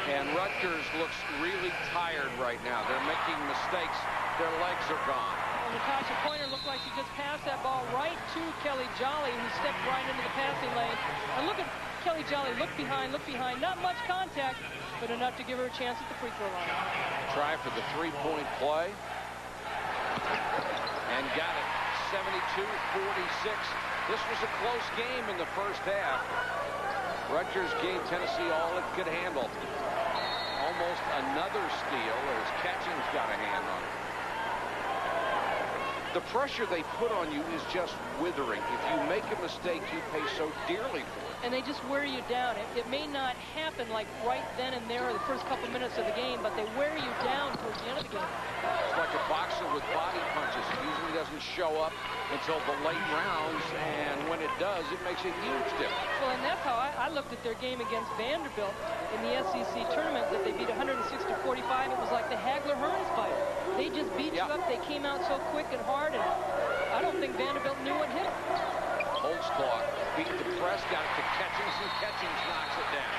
And Rutgers looks really tired right now. They're making mistakes. Their legs are gone. Well, Natasha Pointer looked like she just passed that ball right to Kelly Jolly, who stepped right into the passing lane. And look at Kelly Jolly. Look behind, look behind. Not much contact, but enough to give her a chance at the free throw line. Try for the 3-point play. And got it. 72-46. This was a close game in the first half. Rutgers gave Tennessee all it could handle. Almost another steal as Catchings got a hand on it. The pressure they put on you is just withering. If you make a mistake, you pay so dearly for it. And they just wear you down. It may not happen like right then and there or the first couple minutes of the game, but they wear you down towards the end of the game. It's like a boxer with body punches. It usually doesn't show up until the late rounds, and when it does, it makes a huge difference. Well, and that's how I looked at their game against Vanderbilt in the SEC tournament that they beat 106-45. It was like the Hagler-Hearns fight. They just beat you up. They came out so quick and hard, and I don't think Vanderbilt knew what hit them. Holtzclaw beat the press, got it to Catchings, and Catchings knocks it down.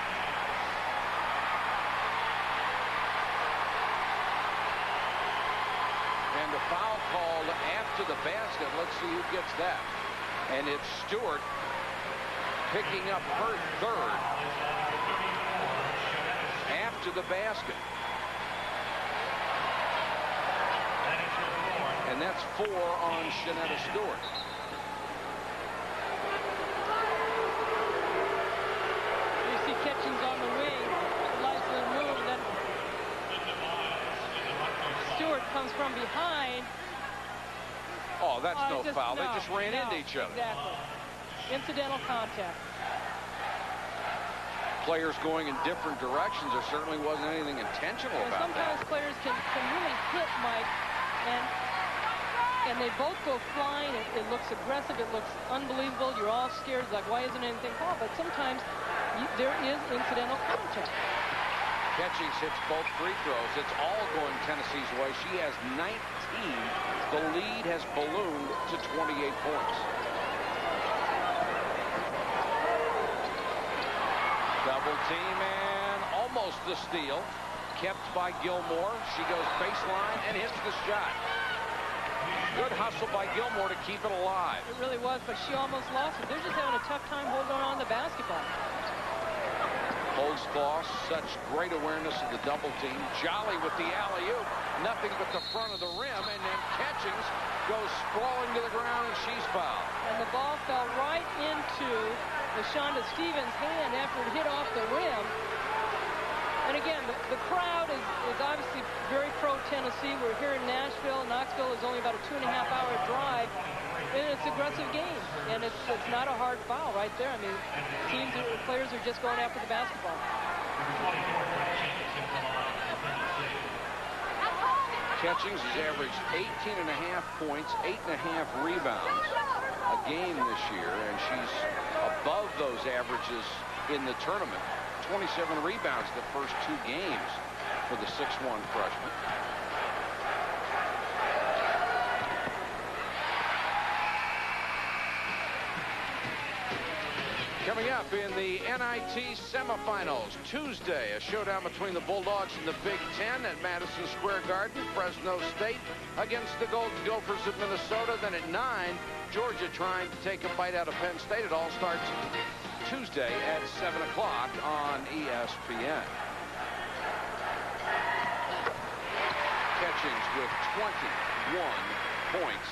And the foul called after the basket. Let's see who gets that. And it's Stewart picking up her third after the basket. And that's 4 on Shanetta Stewart. You see Catchings on the wing. Nice little move. And then Stewart comes from behind. Oh, that's no foul. They just ran into each other. Exactly. Incidental contact. Players going in different directions. There certainly wasn't anything intentional about sometimes that. Players can really hit, Mike, and they both go flying. It looks aggressive. It looks unbelievable. You're all scared. Like, why isn't anything called? But sometimes there is incidental contact. Catchings hits both free throws. It's all going Tennessee's way. She has 19. The lead has ballooned to 28 points. Double team and almost the steal. Kept by Gilmore. She goes baseline and hits the shot. Good hustle by Gilmore to keep it alive. It really was, but she almost lost it. They're just having a tough time holding on the basketball. Holtzclaw, such great awareness of the double team. Jolly with the alley-oop. Nothing but the front of the rim, and then Catchings goes sprawling to the ground, and she's fouled. And the ball fell right into LaShonda Stevens' hand after it hit off the rim. And again, the crowd is obviously very pro-Tennessee. We're here in Nashville. Knoxville is only about a 2.5-hour drive. And it's an aggressive game. And it's not a hard foul right there. I mean, players are just going after the basketball. Catchings has averaged 18.5 points, 8.5 rebounds a game this year, and she's above those averages in the tournament. 27 rebounds the first 2 games for the 6'1" freshman. Coming up in the NIT semifinals, Tuesday, a showdown between the Bulldogs and the Big Ten at Madison Square Garden. Fresno State against the Golden Gophers of Minnesota. Then at 9, Georgia trying to take a bite out of Penn State. It all starts Tuesday at 7 o'clock on ESPN. Catchings with 21 points.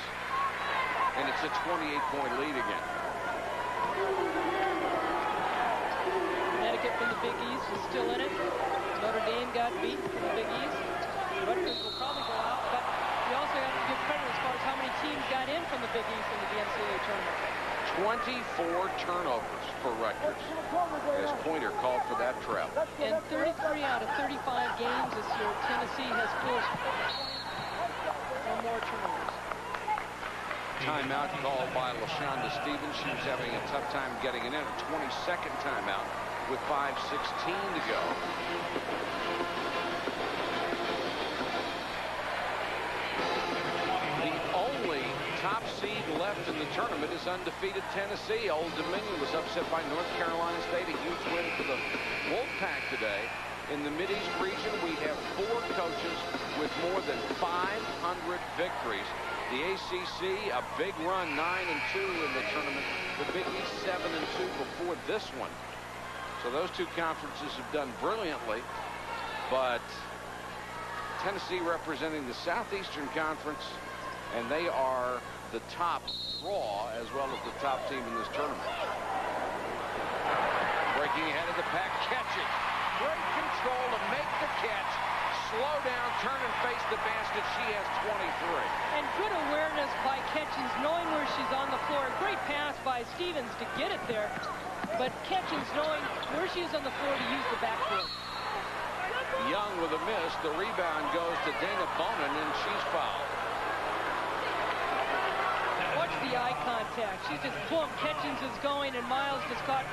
And it's a 28-point lead again. Connecticut from the Big East is still in it. Notre Dame got beat from the Big East. Rutgers will probably go out, but You also have to give credit as far as how many teams got in from the Big East into the NCAA tournament. 24 turnovers for Rutgers, as Pointer called for that travel. And 33 out of 35 games this year, Tennessee has forced no more turnovers. Timeout called by LaShonda Stevens. She was having a tough time getting it in. A 22nd timeout with 5:16 to go. The only top seed left in the tournament is undefeated Tennessee. Old Dominion was upset by North Carolina State. A huge win for the Wolfpack today. In the Mideast region, we have 4 coaches with more than 500 victories. The ACC, a big run, 9-2 in the tournament. The Big East, 7-2 before this one. So those two conferences have done brilliantly. But Tennessee representing the Southeastern Conference, and they are the top draw as well as the top team in this tournament. Breaking ahead of the pack, catches. Great control to make the catch. Slow down, turn and face the basket. She has 23. And good awareness by Catchings, knowing where she's on the floor. Great pass by Stevens to get it there. But Catchings knowing where she is on the floor to use the backboard. Young with a miss. The rebound goes to Dana Bonin, and she's fouled. Watch the eye contact. She's just, boom, Catchings is going, and Miles just caught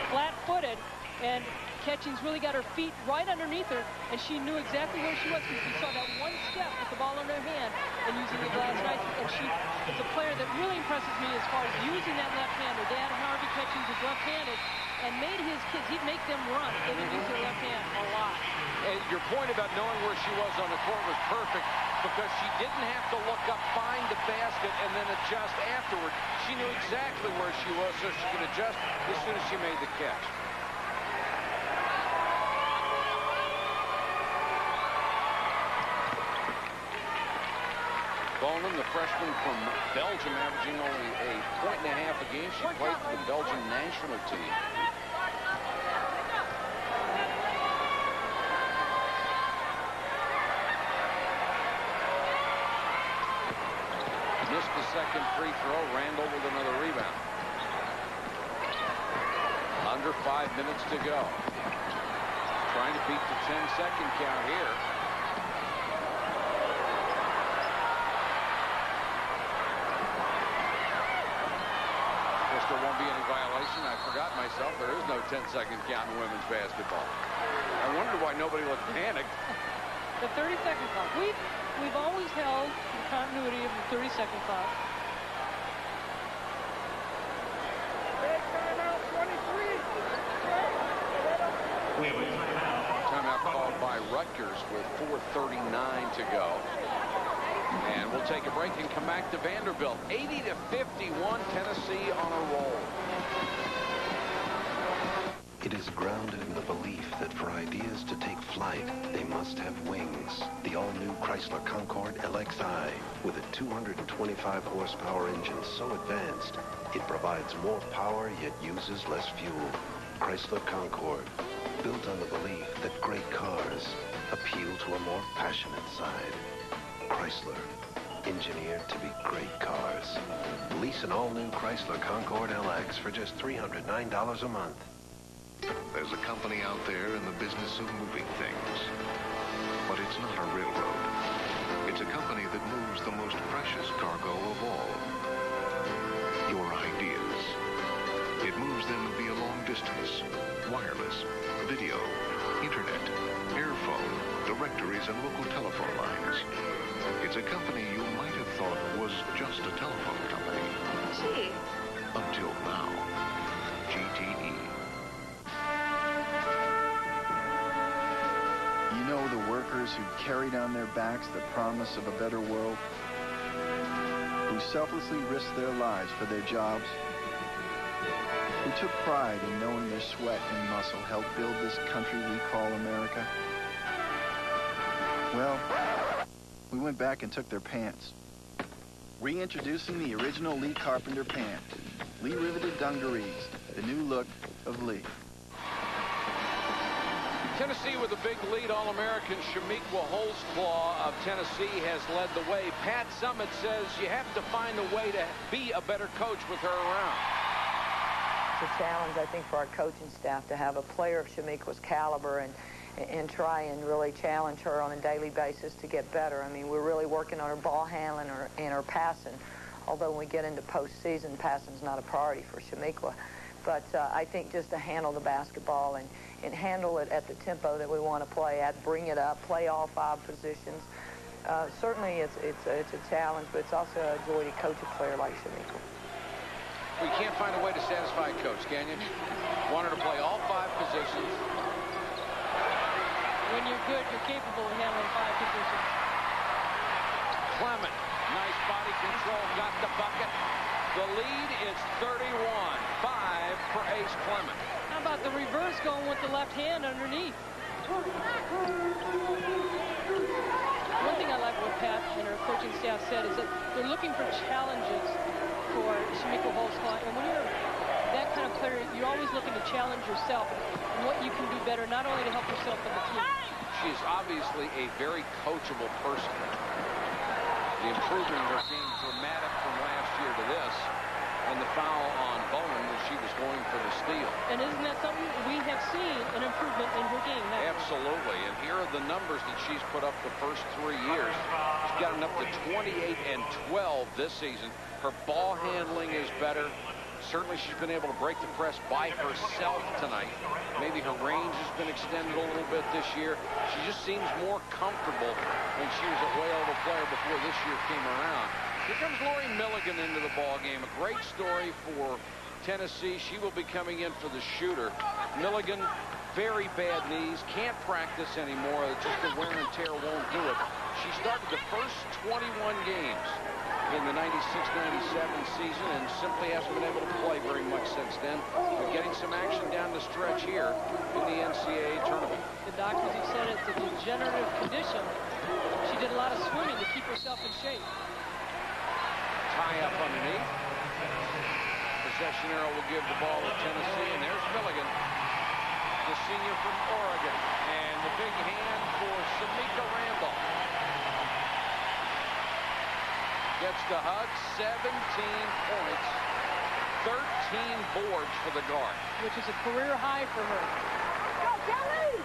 flat-footed. And Catchings really got her feet right underneath her, and she knew exactly where she was because she saw that one step with the ball in her hand and using the glass knife. And she is a player that really impresses me as far as using that left hand. Her dad, Harvey Catchings, is left-handed and made his kids, he'd make them run. They would use their left hand a lot. And your point about knowing where she was on the court was perfect because she didn't have to look up, find the basket, and then adjust afterward. She knew exactly where she was so she could adjust as soon as she made the catch. Bonin, the freshman from Belgium, averaging only a point and a half a game. She played for the Belgian national team. Missed the second free throw. Randall with another rebound. Under 5 minutes to go. Trying to beat the 10-second count here. There won't be any violation. I forgot myself. There is no 10-second count in women's basketball. I wondered why nobody looked panicked. The 30-second clock. We've always held the continuity of the 30-second clock. Timeout called by Rutgers with 4:39 to go. And we'll take a break and come back to Vanderbilt. 80-51, Tennessee on a roll. It is grounded in the belief that for ideas to take flight, they must have wings. The all-new Chrysler Concorde LXI, with a 225 horsepower engine so advanced, it provides more power yet uses less fuel. Chrysler Concorde, built on the belief that great cars appeal to a more passionate side. Chrysler, engineered to be great cars. Lease an all-new Chrysler Concorde LX for just $309 a month. There's a company out there in the business of moving things. But it's not a railroad. It's a company that moves the most precious cargo of all. Your ideas. It moves them via long distance, wireless, video, internet, airphone, directories, and local telephone lines. It's a company you might have thought was just a telephone company. Gee. Until now. GTE. You know the workers who carried on their backs the promise of a better world? Who selflessly risked their lives for their jobs? Who took pride in knowing their sweat and muscle helped build this country we call America? Well, we went back and took their pants. Reintroducing the original Lee Carpenter pant. Lee riveted dungarees, the new look of Lee. Tennessee with a big lead. All-American Shamiqua Holzclaw of Tennessee has led the way. Pat Summitt says you have to find a way to be a better coach with her around. It's a challenge, I think, for our coaching staff to have a player of Shamiqua's caliber and try and really challenge her on a daily basis to get better. I mean, we're really working on her ball handling and her passing. Although when we get into postseason, passing's not a priority for Shamiqua. But I think just to handle the basketball and handle it at the tempo that we want to play at, bring it up, play all 5 positions. Certainly it's a challenge, but it's also a joy to coach a player like Shamiqua. We can't find a way to satisfy a coach, can you? Want her to play all 5 positions. When you're good, you're capable of handling 5 positions. Clement, nice body control, got the bucket. The lead is 31-5 for Ace Clement. How about the reverse going with the left hand underneath? One thing I like what Pat and her coaching staff said is that they're looking for challenges for Shamiqua Holzclaw. And when you're that kind of player, you're always looking to challenge yourself and what you can do better, not only to help yourself but the team. She's obviously a very coachable person. The improvement in her game dramatic from last year to this, and the foul on Bowman when she was going for the steal. And isn't that something we have seen an improvement in her game? Absolutely. And here are the numbers that she's put up the first 3 years. She's gotten up to 28 and 12 this season. Her ball handling is better. Certainly she's been able to break the press by herself tonight. Maybe her range has been extended a little bit this year. She just seems more comfortable when she was a way-over player before this year came around. Here comes Lori Milligan into the ball game. A great story for Tennessee. She will be coming in for the shooter. Milligan, very bad knees, can't practice anymore. Just the wear and tear won't do it. She started the first 21 games in the 96-97 season and simply hasn't been able to play very much since then. We're getting some action down the stretch here in the NCAA tournament. The doctors have said it's a degenerative condition. She did a lot of swimming to keep herself in shape. Tie up underneath. Possession arrow will give the ball to Tennessee, and there's Milligan, the senior from Oregon, and the big hand for Samika Randolph. Gets the hug, 17 points, 13 boards for the guard. Which is a career high for her. Go, Kelly!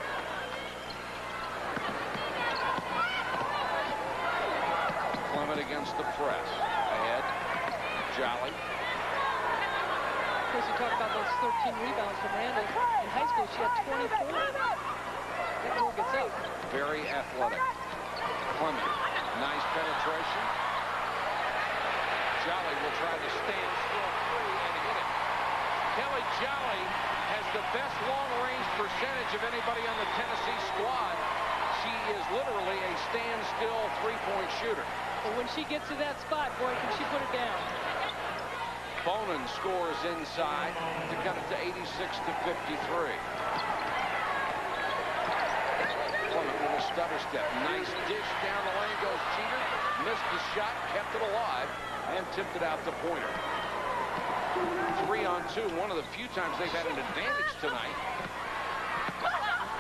Clement against the press. Ahead, Jolly. Of course, you talk about those 13 rebounds from Randall. In high school, she had 24. That girl gets up. Very athletic. Clement, nice penetration. Jolly will try to stand still free and hit it. Kelly Jolly has the best long-range percentage of anybody on the Tennessee squad. She is literally a standstill three-point shooter. But when she gets to that spot, boy, can she put it down. Bonin scores inside to cut it to 86-53. Clement with a stutter step. Nice dish down the lane goes Cheater. Missed the shot, kept it alive, and tipped it out to Pointer. 3-on-2, one of the few times they've had an advantage tonight.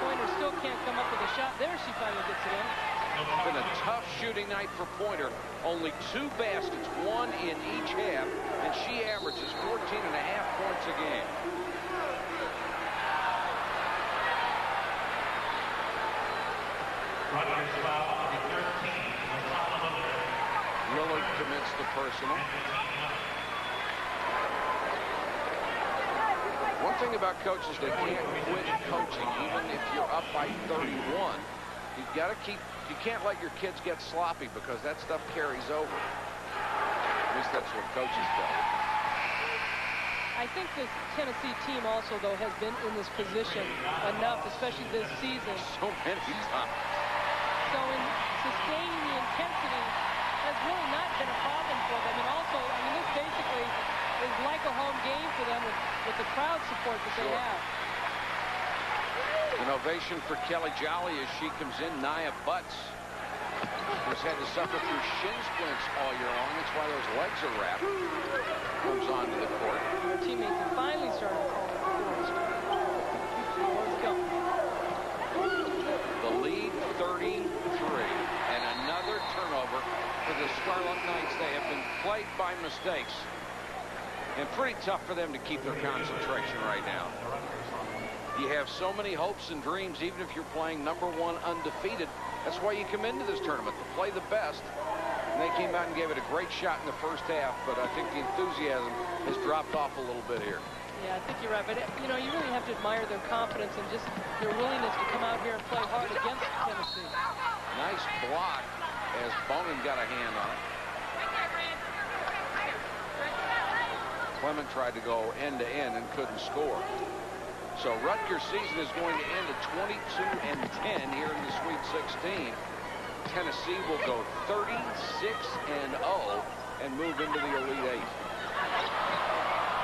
Pointer still can't come up with a shot. There she finally gets it in. It's been a tough shooting night for Pointer. Only 2 baskets, 1 in each half, and she averages 14.5 points a game. Rutgers foul number 13. Lillard commits the personal. One thing about coaches, they can't quit coaching even if you're up by 31. You've got to keep, you can't let your kids get sloppy because that stuff carries over. At least that's what coaches do. I think this Tennessee team also, though, has been in this position enough, especially this season. So many times. So in sustaining the intensity has really not been a problem for them. And also, I mean, this basically is like a home game for them with the crowd support that they have. An ovation for Kelly Jolly as she comes in. Nia Butts, who's had to suffer through shin splints all year long. That's why those legs are wrapped. Comes onto the court. Her teammates have finally started calling for Let's go. plagued by mistakes. And pretty tough for them to keep their concentration right now. You have so many hopes and dreams, even if you're playing #1 undefeated. That's why you come into this tournament, to play the best. And they came out and gave it a great shot in the first half, but I think the enthusiasm has dropped off a little bit here. Yeah, I think you're right. But, you know, you really have to admire their confidence and just their willingness to come out here and play hard against Tennessee. Nice block as Bonin got a hand on it. Clement tried to go end-to-end and couldn't score. So Rutgers' season is going to end at 22-10 here in the Sweet 16. Tennessee will go 36-0 and move into the Elite Eight.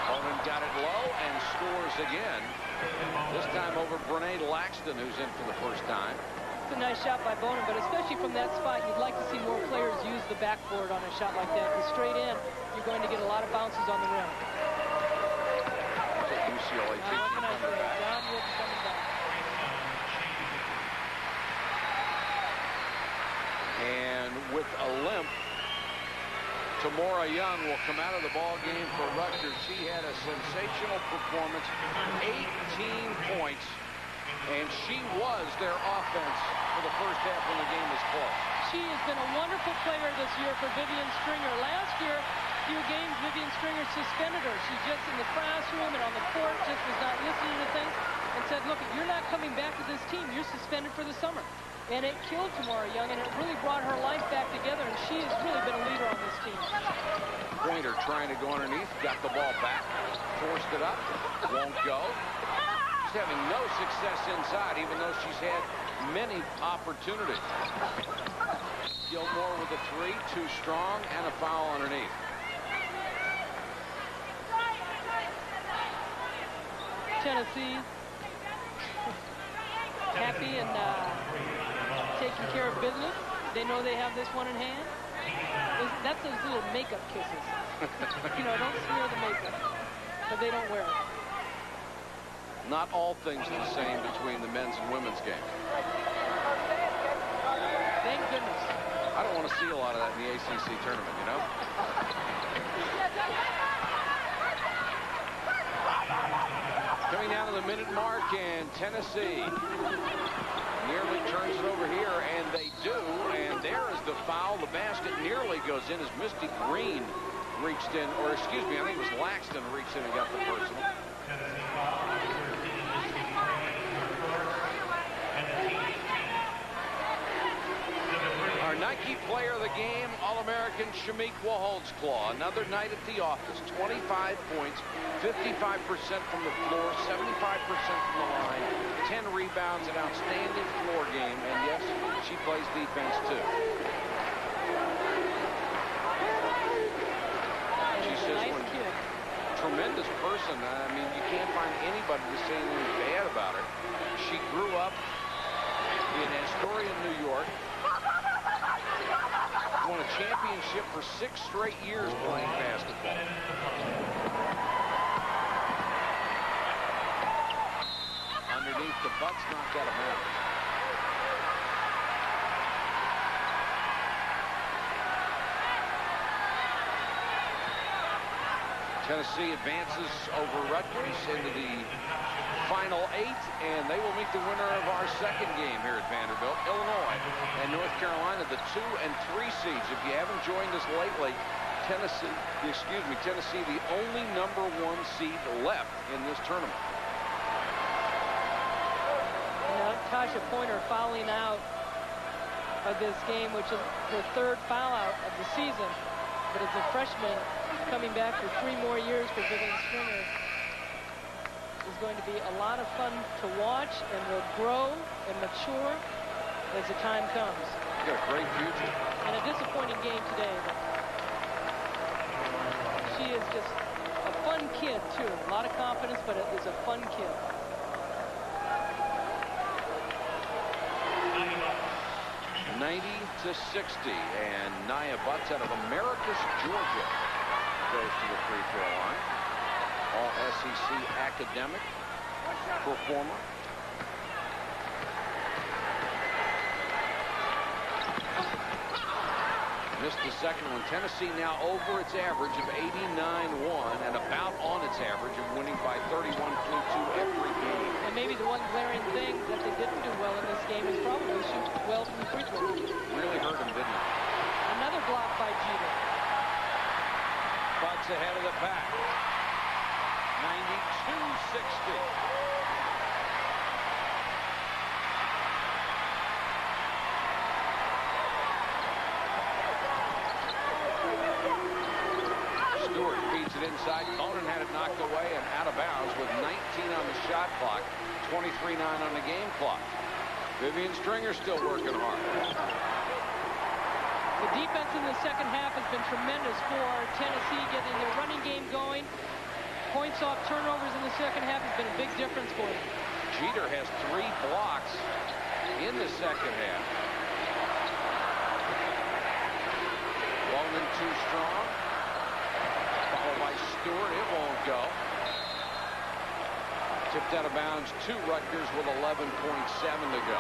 Bonin got it low and scores again. This time over Brene Laxton, who's in for the first time. It's a nice shot by Bonin, but especially from that spot, you'd like to see more players use the backboard on a shot like that. Because straight in, you're going to get a lot of bounces on the rim. UCLA teaching coming back. John Wooden coming back. And with a limp, Tamora Young will come out of the ball game for Rutgers. She had a sensational performance, 18 points, and she was their offense for the first half when the game was close. She has been a wonderful player this year for Vivian Stringer. Last year, few games, Vivian Stringer suspended her. She just in the classroom and on the court just was not listening to things and said, look, you're not coming back to this team. You're suspended for the summer. And it killed Tamora Young, and it really brought her life back together, and she has really been a leader on this team. Pointer trying to go underneath, got the ball back, forced it up, won't go. She's having no success inside, even though she's had many opportunities. Gilmore with a three, too strong, and a foul underneath. Tennessee happy and taking care of business. They know they have this one in hand. That's those little makeup kisses. You know, don't smear the makeup, but they don't wear it. Not all things the same between the men's and women's game. Thank goodness. I don't want to see a lot of that in the ACC tournament, you know? Coming down to the minute mark, and Tennessee nearly turns it over here, and they do, and there is the foul. The basket nearly goes in as Misty Green reached in, or excuse me, I think it was Laxton reached in and got the personal. Our Nike player of the game, All-American Shamiqua Holdsclaw. Another night at the office, 25 points, 55% from the floor, 75% from the line, 10 rebounds, an outstanding floor game, and yes, she plays defense too. She says, tremendous person. I mean, you can't find anybody to say anything bad about her. She grew up in Astoria, New York. Won a championship for 6 straight years playing basketball. Underneath, the Bucks knocked out of bounds. Tennessee advances over Rutgers into the Final 8, and they will meet the winner of our second game here at Vanderbilt. Illinois and North Carolina, the 2 and 3 seeds. If you haven't joined us lately, Tennessee, the only #1 seed left in this tournament. Now, Tasha Pointer fouling out of this game, which is her 3rd foul out of the season. But as a freshman coming back for 3 more years for Vivian Stringer, is going to be a lot of fun to watch, and will grow and mature as the time comes. She's got a great future. And a disappointing game today. But she is just a fun kid, too. A lot of confidence, but it is a fun kid. (90-60), and Nia Butts out of Americus, Georgia, goes to the free throw line. All SEC academic performer. Missed the second one. Tennessee now over its average of 89-1 and about on its average of winning by 31.2 every game. And maybe the one glaring thing that they didn't do well in this game is probably shoot well from the free throw. Really hurt them, didn't it? Another block by Jeter. Bucks ahead of the pack. 92-60. Inside, Conan had it knocked away and out of bounds with 19 on the shot clock, 23-9 on the game clock. Vivian Stringer still working hard. The defense in the second half has been tremendous for Tennessee, getting their running game going. Points off turnovers in the second half has been a big difference for them. Jeter has 3 blocks in the second half. Bowman too strong. Followed by Stewart. It won't go. Tipped out of bounds to Rutgers with 11.7 to go.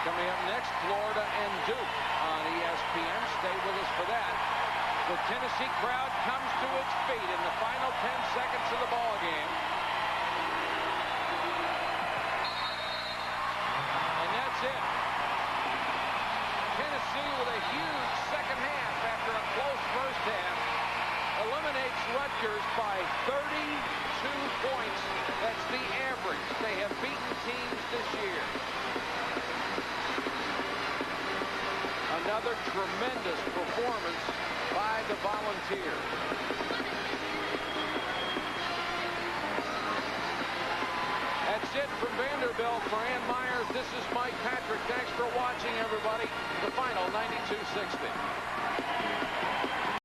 Coming up next, Florida and Duke on ESPN. Stay with us for that. The Tennessee crowd comes to its feet in the final 10 seconds of the ball game. It. Tennessee with a huge second half after a close first half eliminates Rutgers by 32 points. That's the average they have beaten teams this year. Another tremendous performance by the Volunteers. That's it from Vanderbilt. For Ann Myers, this is Mike Patrick. Thanks for watching, everybody. The final 92-60.